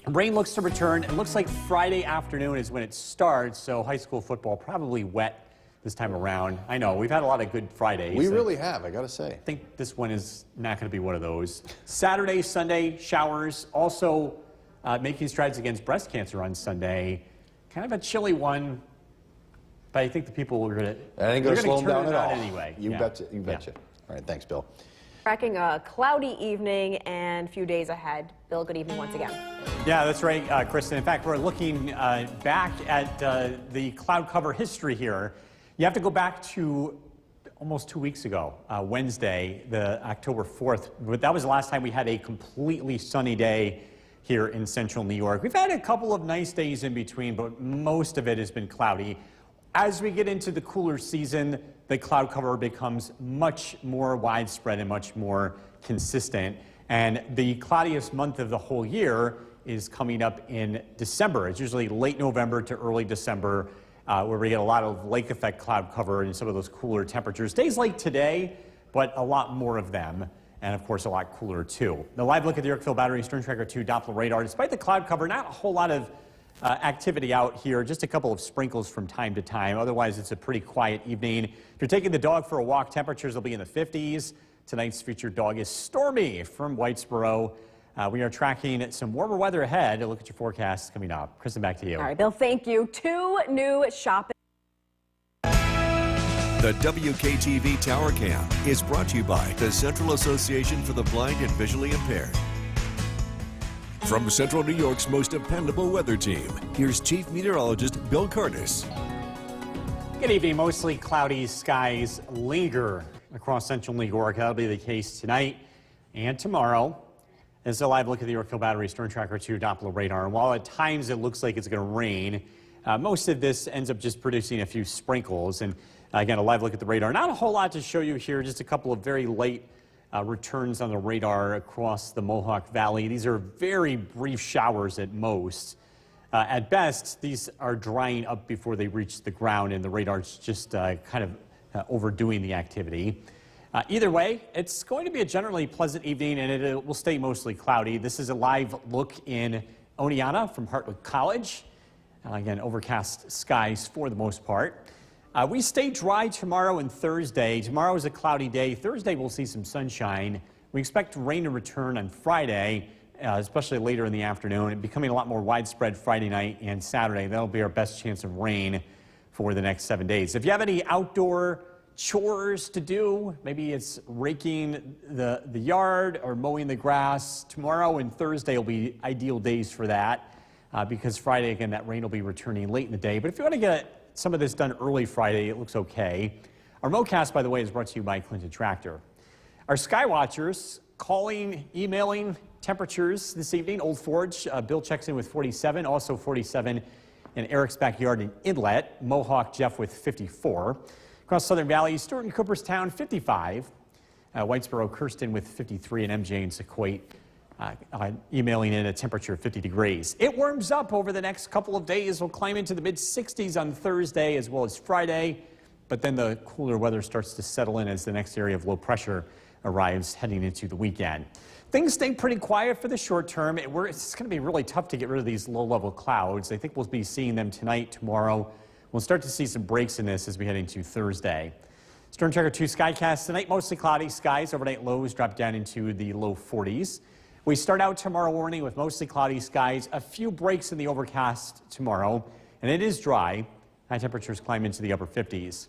Rain looks to return. It looks like Friday afternoon is when it starts, so high school football probably wet this time around. I know, we've had a lot of good Fridays. We really have, I gotta say. I think this one is not going to be one of those. Saturday, Sunday, showers. Also making strides against breast cancer on Sunday. Kind of a chilly one, but I think the people are going to I ain't gonna slow them down at all. Anyway. You Yeah. betcha, you Yeah. betcha. All right, thanks, Bill. Tracking a cloudy evening and a few days ahead. Bill, good evening once again. Yeah, that's right, Kristen. In fact, we're looking back at the cloud cover history here. You have to go back to almost 2 weeks ago, Wednesday, the October 4th. That was the last time we had a completely sunny day here in central New York. We've had a couple of nice days in between, but most of it has been cloudy. As we get into the cooler season, the cloud cover becomes much more widespread and much more consistent. And the cloudiest month of the whole year is coming up in December. It's usually late November to early December, where we get a lot of lake effect cloud cover and some of those cooler temperatures. Days like today, but a lot more of them. And of course, a lot cooler too. The live look at the Yorkville Battery Storm Tracker 2 Doppler radar. Despite the cloud cover, not a whole lot of activity out here, just a couple of sprinkles from time to time. Otherwise, it's a pretty quiet evening. If you're taking the dog for a walk, temperatures will be in the 50s. Tonight's featured dog is Stormy from Whitesboro. We are tracking some warmer weather ahead. A look at your forecast coming up. Kristen, back to you. All right, Bill, thank you. 2 new shopping. The WKTV Tower Cam is brought to you by the Central Association for the Blind and Visually Impaired. From Central New York's most dependable weather team, here's Chief Meteorologist Bill Curtis. Good evening. Mostly cloudy skies linger across central New York. That'll be the case tonight and tomorrow. It's a live look at the Yorkville Battery Storm Tracker 2 Doppler radar. And while at times it looks like it's going to rain, most of this ends up just producing a few sprinkles. And again, a live look at the radar. Not a whole lot to show you here, just a couple of very late returns on the radar across the Mohawk Valley. These are very brief showers at most. At best, these are drying up before they reach the ground, and the radar's just kind of overdoing the activity. Either way, it's going to be a generally pleasant evening, and it will stay mostly cloudy. This is a live look in Oneonta from Hartwick College. Again, overcast skies for the most part. We stay dry tomorrow and Thursday. Tomorrow is a cloudy day. Thursday we'll see some sunshine. We expect rain to return on Friday, especially later in the afternoon, and becoming a lot more widespread Friday night and Saturday. That'll be our best chance of rain for the next 7 days. If you have any outdoor chores to do, maybe it's raking the yard or mowing the grass, tomorrow and Thursday will be ideal days for that because Friday, again, that rain will be returning late in the day. But if you want to get some of this done early Friday, it looks okay. Our MoCast, by the way, is brought to you by Clinton Tractor. Our Sky Watchers calling, emailing temperatures this evening. Old Forge, Bill checks in with 47, also 47 in Eric's Backyard and Inlet. Mohawk, Jeff with 54. Across Southern Valley, Stewart and Cooperstown, 55. Whitesboro, Kirsten with 53, and MJ and Sequoia emailing in a temperature of 50 degrees. It warms up over the next couple of days. We'll climb into the mid-60s on Thursday as well as Friday, but then the cooler weather starts to settle in as the next area of low pressure arrives heading into the weekend. Things stay pretty quiet for the short term. It's going to be really tough to get rid of these low-level clouds. I think we'll be seeing them tonight, tomorrow. We'll start to see some breaks in this as we head into Thursday. Storm Tracker 2 Skycast tonight, mostly cloudy skies. Overnight lows drop down into the low 40s. We start out tomorrow morning with mostly cloudy skies, a few breaks in the overcast tomorrow, and it is dry. High temperatures climb into the upper 50s.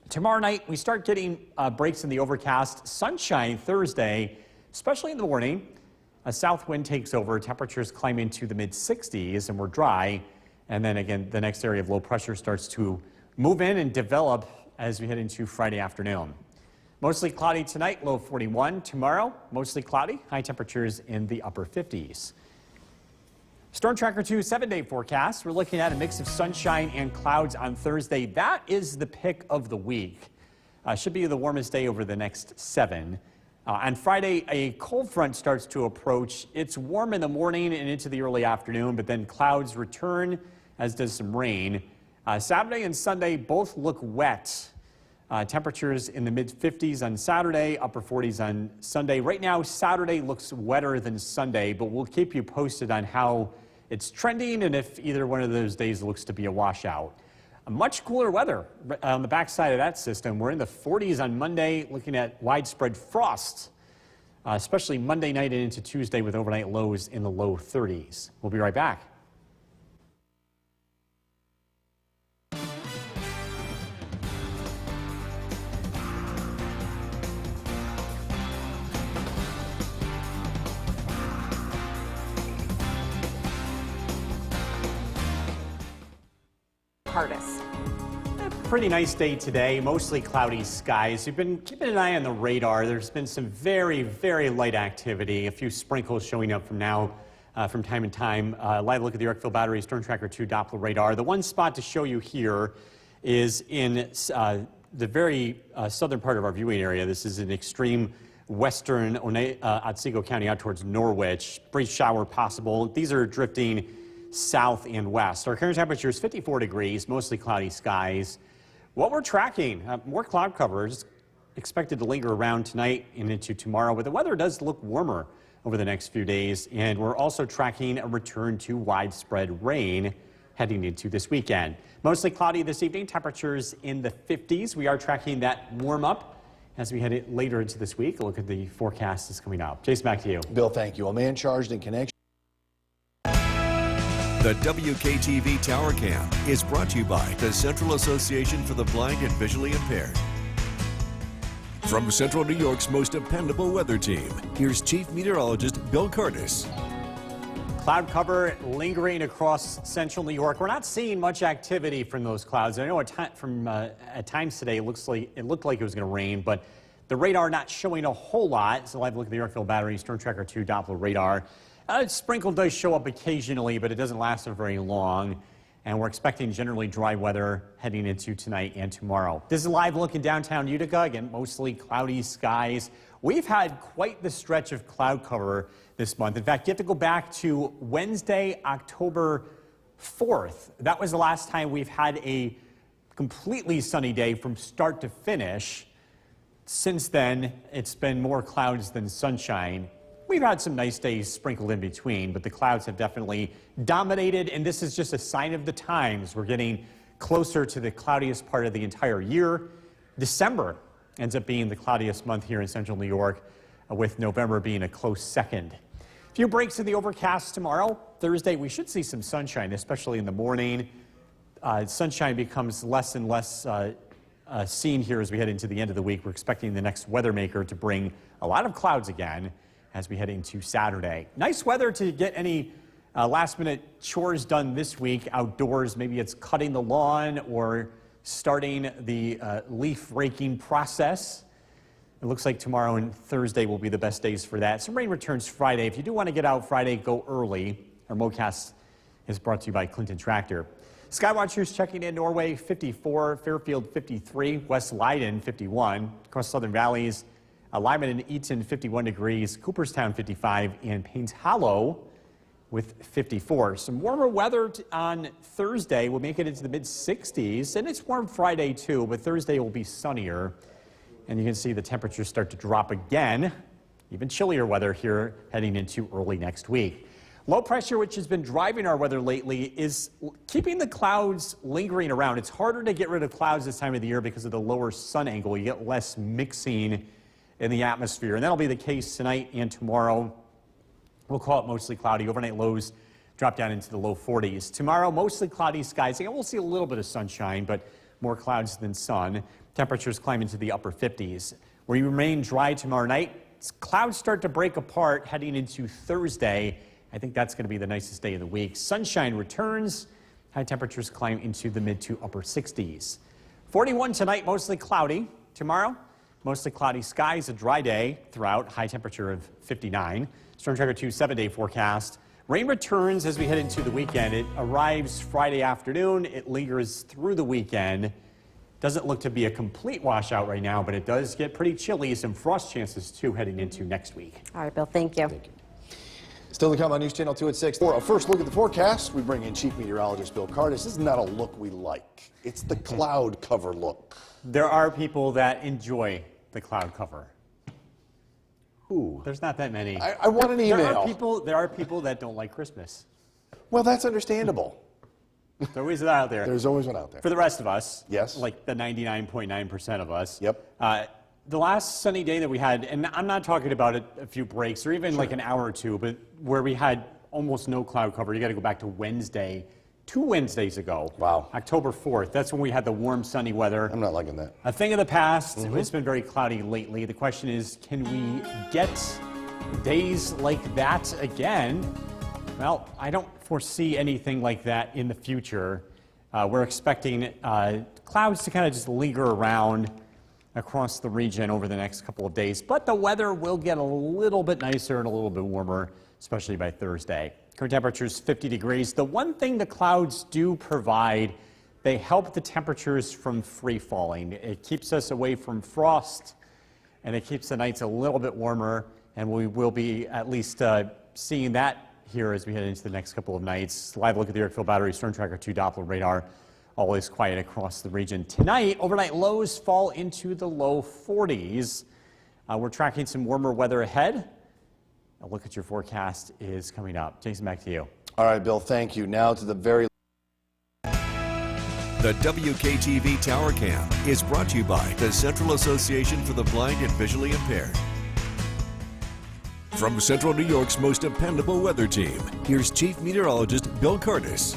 Tomorrow night, we start getting breaks in the overcast. Sunshine Thursday, especially in the morning. A south wind takes over. Temperatures climb into the mid-60s, and we're dry. And then again, the next area of low pressure starts to move in and develop as we head into Friday afternoon. Mostly cloudy tonight, low 41. Tomorrow, mostly cloudy, high temperatures in the upper 50s. Storm Tracker 2 7-day forecast. We're looking at a mix of sunshine and clouds on Thursday. That is the pick of the week. Should be the warmest day over the next 7. On Friday, a cold front starts to approach. It's warm in the morning and into the early afternoon, but then clouds return, as does some rain. Saturday and Sunday both look wet. Temperatures in the mid-50s on Saturday, upper 40s on Sunday. Right now, Saturday looks wetter than Sunday, but we'll keep you posted on how it's trending and if either one of those days looks to be a washout. Much cooler weather on the backside of that system. We're in the 40s on Monday, looking at widespread frost, especially Monday night and into Tuesday with overnight lows in the low 30s. We'll be right back. Hardest. Pretty nice day today, mostly cloudy skies. We've been keeping an eye on the radar. There's been some very, very light activity, a few sprinkles showing up from time to time. Live look at the Yorkville Battery Storm Tracker 2 Doppler radar. The one spot to show you here is in the very southern part of our viewing area. This is an extreme western Otsego County out towards Norwich. Brief shower possible. These are drifting south and west. Our current temperature is 54 degrees, mostly cloudy skies. What we're tracking, more cloud covers expected to linger around tonight and into tomorrow, but the weather does look warmer over the next few days, and we're also tracking a return to widespread rain heading into this weekend. Mostly cloudy this evening, temperatures in the 50s. We are tracking that warm up as we head later into this week. A look at the forecast that's coming up. Jason, back to you. Bill, thank you. A man charged in connection. The WKTV Tower Cam is brought to you by the Central Association for the Blind and Visually Impaired. From Central New York's most dependable weather team, here's Chief Meteorologist Bill Curtis. Cloud cover lingering across central New York. We're not seeing much activity from those clouds. I know at times today it looked like it was going to rain, but the radar not showing a whole lot. So live look at the Yorkville Battery Storm Tracker 2 Doppler radar. A sprinkle does show up occasionally, but it doesn't last for very long. And we're expecting generally dry weather heading into tonight and tomorrow. This is a live look in downtown Utica. Again, mostly cloudy skies. We've had quite the stretch of cloud cover this month. In fact, you have to go back to Wednesday, October 4th. That was the last time we've had a completely sunny day from start to finish. Since then, it's been more clouds than sunshine. We've had some nice days sprinkled in between, but the clouds have definitely dominated, and this is just a sign of the times. We're getting closer to the cloudiest part of the entire year. December ends up being the cloudiest month here in central New York, with November being a close second. A few breaks in the overcast tomorrow. Thursday, we should see some sunshine, especially in the morning. Sunshine becomes less and less seen here as we head into the end of the week. We're expecting the next weather maker to bring a lot of clouds again as we head into Saturday. Nice weather to get any last-minute chores done this week outdoors. Maybe it's cutting the lawn or starting the leaf raking process. It looks like tomorrow and Thursday will be the best days for that. Some rain returns Friday. If you do want to get out Friday, go early. Our MoCast is brought to you by Clinton Tractor. Skywatchers checking in Norway 54, Fairfield 53, West Leiden 51, across Southern Valleys, Lyman and Eaton 51 degrees, Cooperstown 55, and Paynes Hollow with 54. Some warmer weather on Thursday. We'll make it into the mid-60s, and it's warm Friday too, but Thursday will be sunnier. And you can see the temperatures start to drop again. Even chillier weather here heading into early next week. Low pressure, which has been driving our weather lately, is keeping the clouds lingering around. It's harder to get rid of clouds this time of the year because of the lower sun angle. You get less mixing in the atmosphere, and that'll be the case tonight and tomorrow. We'll call it mostly cloudy. Overnight lows drop down into the low 40s. Tomorrow, mostly cloudy skies. Again, we'll see a little bit of sunshine, but more clouds than sun. Temperatures climb into the upper 50s. We remain dry tomorrow night. Clouds start to break apart heading into Thursday. I think that's going to be the nicest day of the week. Sunshine returns. High temperatures climb into the mid to upper 60s. 41 tonight, mostly cloudy. Tomorrow, mostly cloudy skies, a dry day throughout. High temperature of 59. Storm Tracker 2 7-day forecast. Rain returns as we head into the weekend. It arrives Friday afternoon. It lingers through the weekend. Doesn't look to be a complete washout right now, but it does get pretty chilly. Some frost chances too heading into next week. All right, Bill, thank you. Still to come on News Channel 2 at 6. For a first look at the forecast, we bring in Chief Meteorologist Bill Cardis. This is not a look we like. It's the cloud cover look. There are people that enjoy the cloud cover. Who? There's not that many. I want an email. There are people that don't like Christmas. Well, that's understandable. There's always that out there. There's always one out there. For the rest of us, Yes. like the 99.9% of us. Yep. The last sunny day that we had, and I'm not talking about a few breaks or even like an hour or two, but where we had almost no cloud cover. You got to go back to Wednesday, 2 Wednesdays ago. Wow. October 4th. That's when we had the warm, sunny weather. I'm not liking that. A thing of the past. It's been very cloudy lately. The question is, can we get days like that again? Well, I don't foresee anything like that in the future. We're expecting clouds to kind of just linger around across the region over the next couple of days, but the weather will get a little bit nicer and a little bit warmer, especially by Thursday. Current temperatures 50 degrees. The one thing the clouds do provide, they help the temperatures from free falling. It keeps us away from frost, and it keeps the nights a little bit warmer, and we will be at least seeing that here as we head into the next couple of nights. Live look at the Yorkville Battery Storm Tracker 2 Doppler radar. Always quiet across the region. Tonight, overnight lows fall into the low 40s. We're tracking some warmer weather ahead. A look at your forecast is coming up. Jason, back to you. All right, Bill, thank you. Now to the very... The WKTV Tower Cam is brought to you by the Central Association for the Blind and Visually Impaired. From Central New York's most dependable weather team, here's Chief Meteorologist Bill Cardis.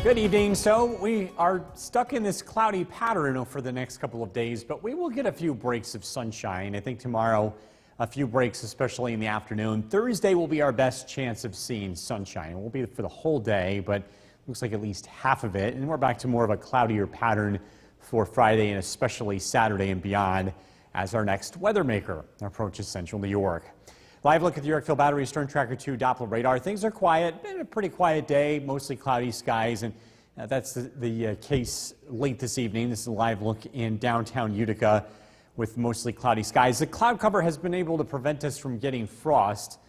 Good evening. So we are stuck in this cloudy pattern for the next couple of days, but we will get a few breaks of sunshine. I think tomorrow, a few breaks, especially in the afternoon. Thursday will be our best chance of seeing sunshine. It won't be for the whole day, but looks like at least half of it. And we're back to more of a cloudier pattern for Friday and especially Saturday and beyond as our next weather maker approaches central New York. Live look at the Yorkville Battery Storm Tracker 2 Doppler radar. Things are quiet. Been a pretty quiet day, mostly cloudy skies, and that's the case late this evening. This is a live look in downtown Utica with mostly cloudy skies. The cloud cover has been able to prevent us from getting frost.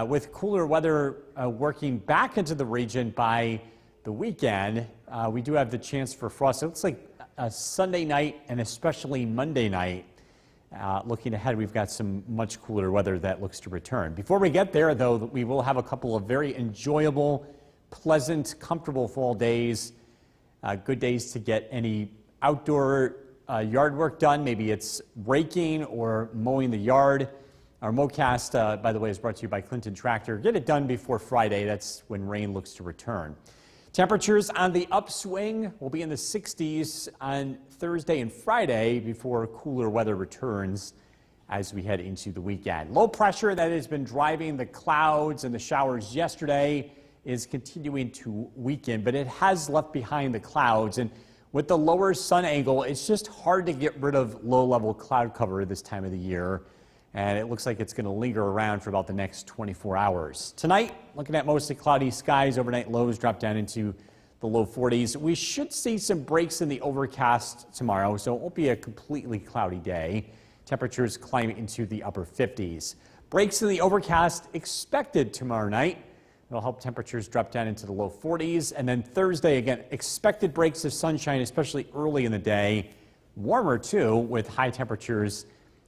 With cooler weather working back into the region by the weekend, we do have the chance for frost. It looks like Sunday night and especially Monday night. Looking ahead, we've got some much cooler weather that looks to return. Before we get there, though, we will have a couple of very enjoyable, pleasant, comfortable fall days. Good days to get any outdoor yard work done. Maybe it's raking or mowing the yard. Our MoCast, by the way, is brought to you by Clinton Tractor. Get it done before Friday. That's when rain looks to return. Temperatures on the upswing will be in the 60s on Thursday and Friday before cooler weather returns as we head into the weekend. Low pressure that has been driving the clouds and the showers yesterday is continuing to weaken, but it has left behind the clouds. And with the lower sun angle, it's just hard to get rid of low-level cloud cover this time of the year. and it looks like it's going to linger around for about the next 24 hours. Tonight, looking at mostly cloudy skies. Overnight lows drop down into the low 40s. We should see some breaks in the overcast tomorrow, so it won't be a completely cloudy day. Temperatures climb into the upper 50s. Breaks in the overcast expected tomorrow night. It'll help temperatures drop down into the low 40s. And then Thursday, again, expected breaks of sunshine, especially early in the day. Warmer, too, with high temperatures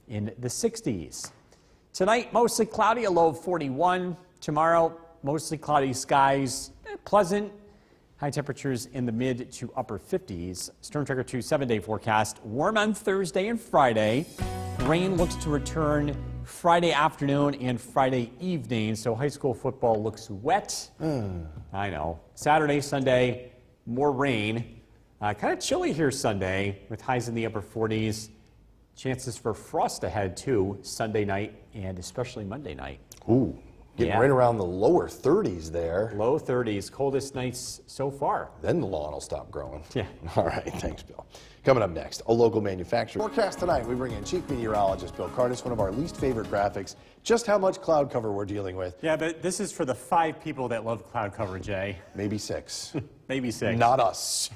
in the 60s. Tonight, mostly cloudy, a low of 41. Tomorrow, mostly cloudy skies, pleasant. High temperatures in the mid to upper 50s. Storm Tracker 2 7-day forecast. Warm on Thursday and Friday. Rain looks to return Friday afternoon and Friday evening, so high school football looks wet. I know. Saturday, Sunday, more rain. Kind of chilly here Sunday with highs in the upper 40s. Chances for frost ahead, too, Sunday night and especially Monday night. Ooh, getting right around the lower 30s there. Low 30s, coldest nights so far. Then the lawn will stop growing. Yeah. All right, thanks, Bill. Coming up next, a local manufacturer. Forecast tonight, we bring in Chief Meteorologist Bill Cardis, one of our least favorite graphics, just how much cloud cover we're dealing with. Yeah, but this is for the 5 people that love cloud cover, Jay. Maybe 6. Maybe 6. Not us.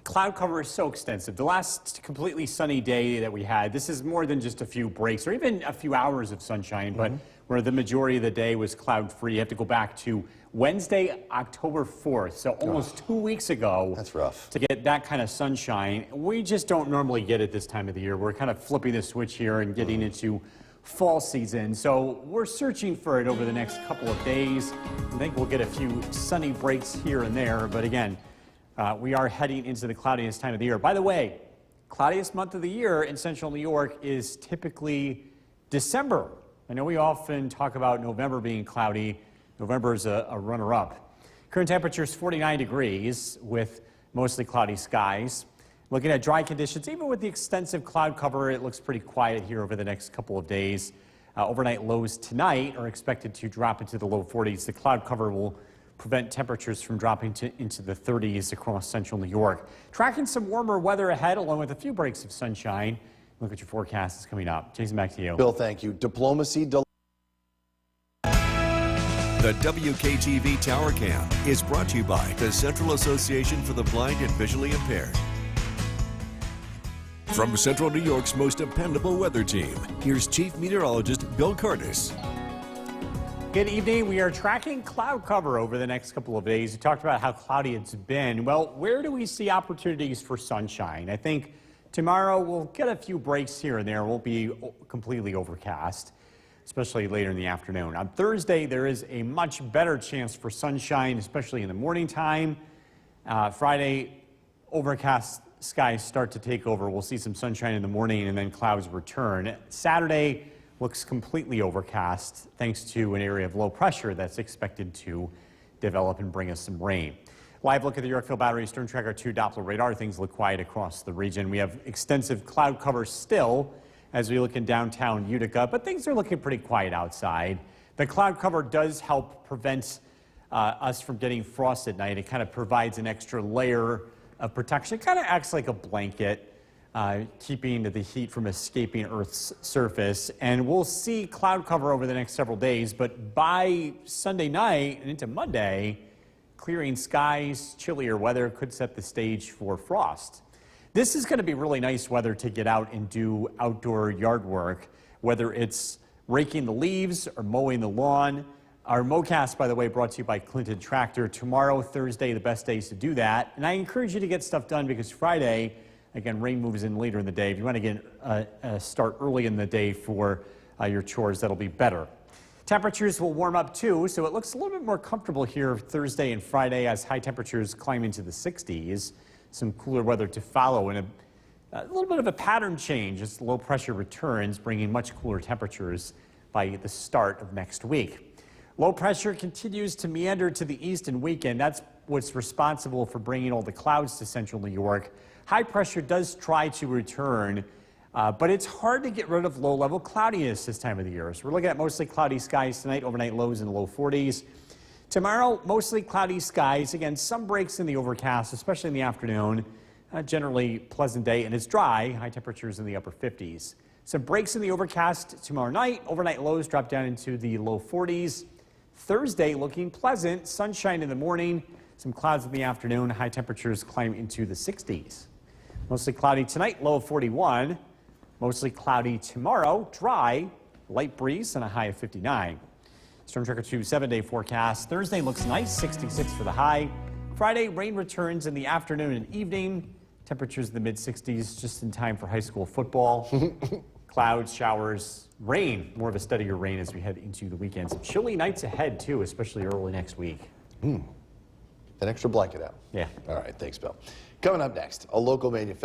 Cloud cover is so extensive. The last completely sunny day that we had, this is more than just a few breaks or even a few hours of sunshine, but where the majority of the day was cloud-free. You have to go back to Wednesday, October 4th, so almost 2 weeks ago. That's rough. To get that kind of sunshine. We just don't normally get it this time of the year. We're kind of flipping the switch here and getting into fall season. So we're searching for it over the next couple of days. I think we'll get a few sunny breaks here and there, but again, we are heading into the cloudiest time of the year. By the way, cloudiest month of the year in central New York is typically December. I know we often talk about November being cloudy. November is a runner-up. Current temperature is 49 degrees with mostly cloudy skies. Looking at dry conditions, even with the extensive cloud cover, it looks pretty quiet here over the next couple of days. Overnight lows tonight are expected to drop into the low 40s. The cloud cover will prevent temperatures from dropping into the 30s across central New York. Tracking some warmer weather ahead, along with a few breaks of sunshine. Look at your forecast is coming up. Jason, back to you. Bill, thank you. Diplomacy. The WKTV Tower Cam is brought to you by the Central Association for the Blind and Visually Impaired. From Central New York's most dependable weather team, here's Chief Meteorologist Bill Cardis. Good evening. We are tracking cloud cover over the next couple of days. We talked about how cloudy it's been. Well, where do we see opportunities for sunshine? I think tomorrow we'll get a few breaks here and there. It won't be completely overcast, especially later in the afternoon. On Thursday, there is a much better chance for sunshine, especially in the morning time. Friday, overcast skies start to take over. We'll see some sunshine in the morning and then clouds return. Saturday looks completely overcast thanks to an area of low pressure that's expected to develop and bring us some rain. Live look at the Yorkville Battery Storm Tracker 2 Doppler radar. Things look quiet across the region. We have extensive cloud cover still as we look in downtown Utica, but things are looking pretty quiet outside. The cloud cover does help prevent us from getting frost at night. It kind of provides an extra layer of protection. It kind of acts like a blanket, keeping the heat from escaping Earth's surface. And we'll see cloud cover over the next several days, but by Sunday night and into Monday, clearing skies, chillier weather could set the stage for frost. This is going to be really nice weather to get out and do outdoor yard work, whether it's raking the leaves or mowing the lawn. Our MoCast, by the way, brought to you by Clinton Tractor. Tomorrow, Thursday, the best days to do that. And I encourage you to get stuff done because Friday, again, rain moves in later in the day. If you want to get start early in the day for your chores, that'll be better. Temperatures will warm up too, so it looks a little bit more comfortable here Thursday and Friday as high temperatures climb into the 60s. Some cooler weather to follow and a little bit of a pattern change as low pressure returns, bringing much cooler temperatures by the start of next week. Low pressure continues to meander to the east and weaken. That's what's responsible for bringing all the clouds to central New York. High pressure does try to return, but it's hard to get rid of low-level cloudiness this time of the year. So we're looking at mostly cloudy skies tonight, overnight lows in the low 40s. Tomorrow, mostly cloudy skies. Again, some breaks in the overcast, especially in the afternoon. Generally pleasant day, and it's dry. High temperatures in the upper 50s. Some breaks in the overcast tomorrow night. Overnight lows drop down into the low 40s. Thursday looking pleasant. Sunshine in the morning. Some clouds in the afternoon. High temperatures climb into the 60s. Mostly cloudy tonight, low of 41. Mostly cloudy tomorrow, dry, light breeze, and a high of 59. Storm Tracker 2 7-day forecast. Thursday looks nice, 66 for the high. Friday, rain returns in the afternoon and evening. Temperatures in the mid-60s, just in time for high school football. Clouds, showers, rain, more of a steadier rain as we head into the weekend. Some chilly nights ahead, too, especially early next week. An extra blanket out. Yeah. All right, thanks, Bill. Coming up next, a local manufacturer.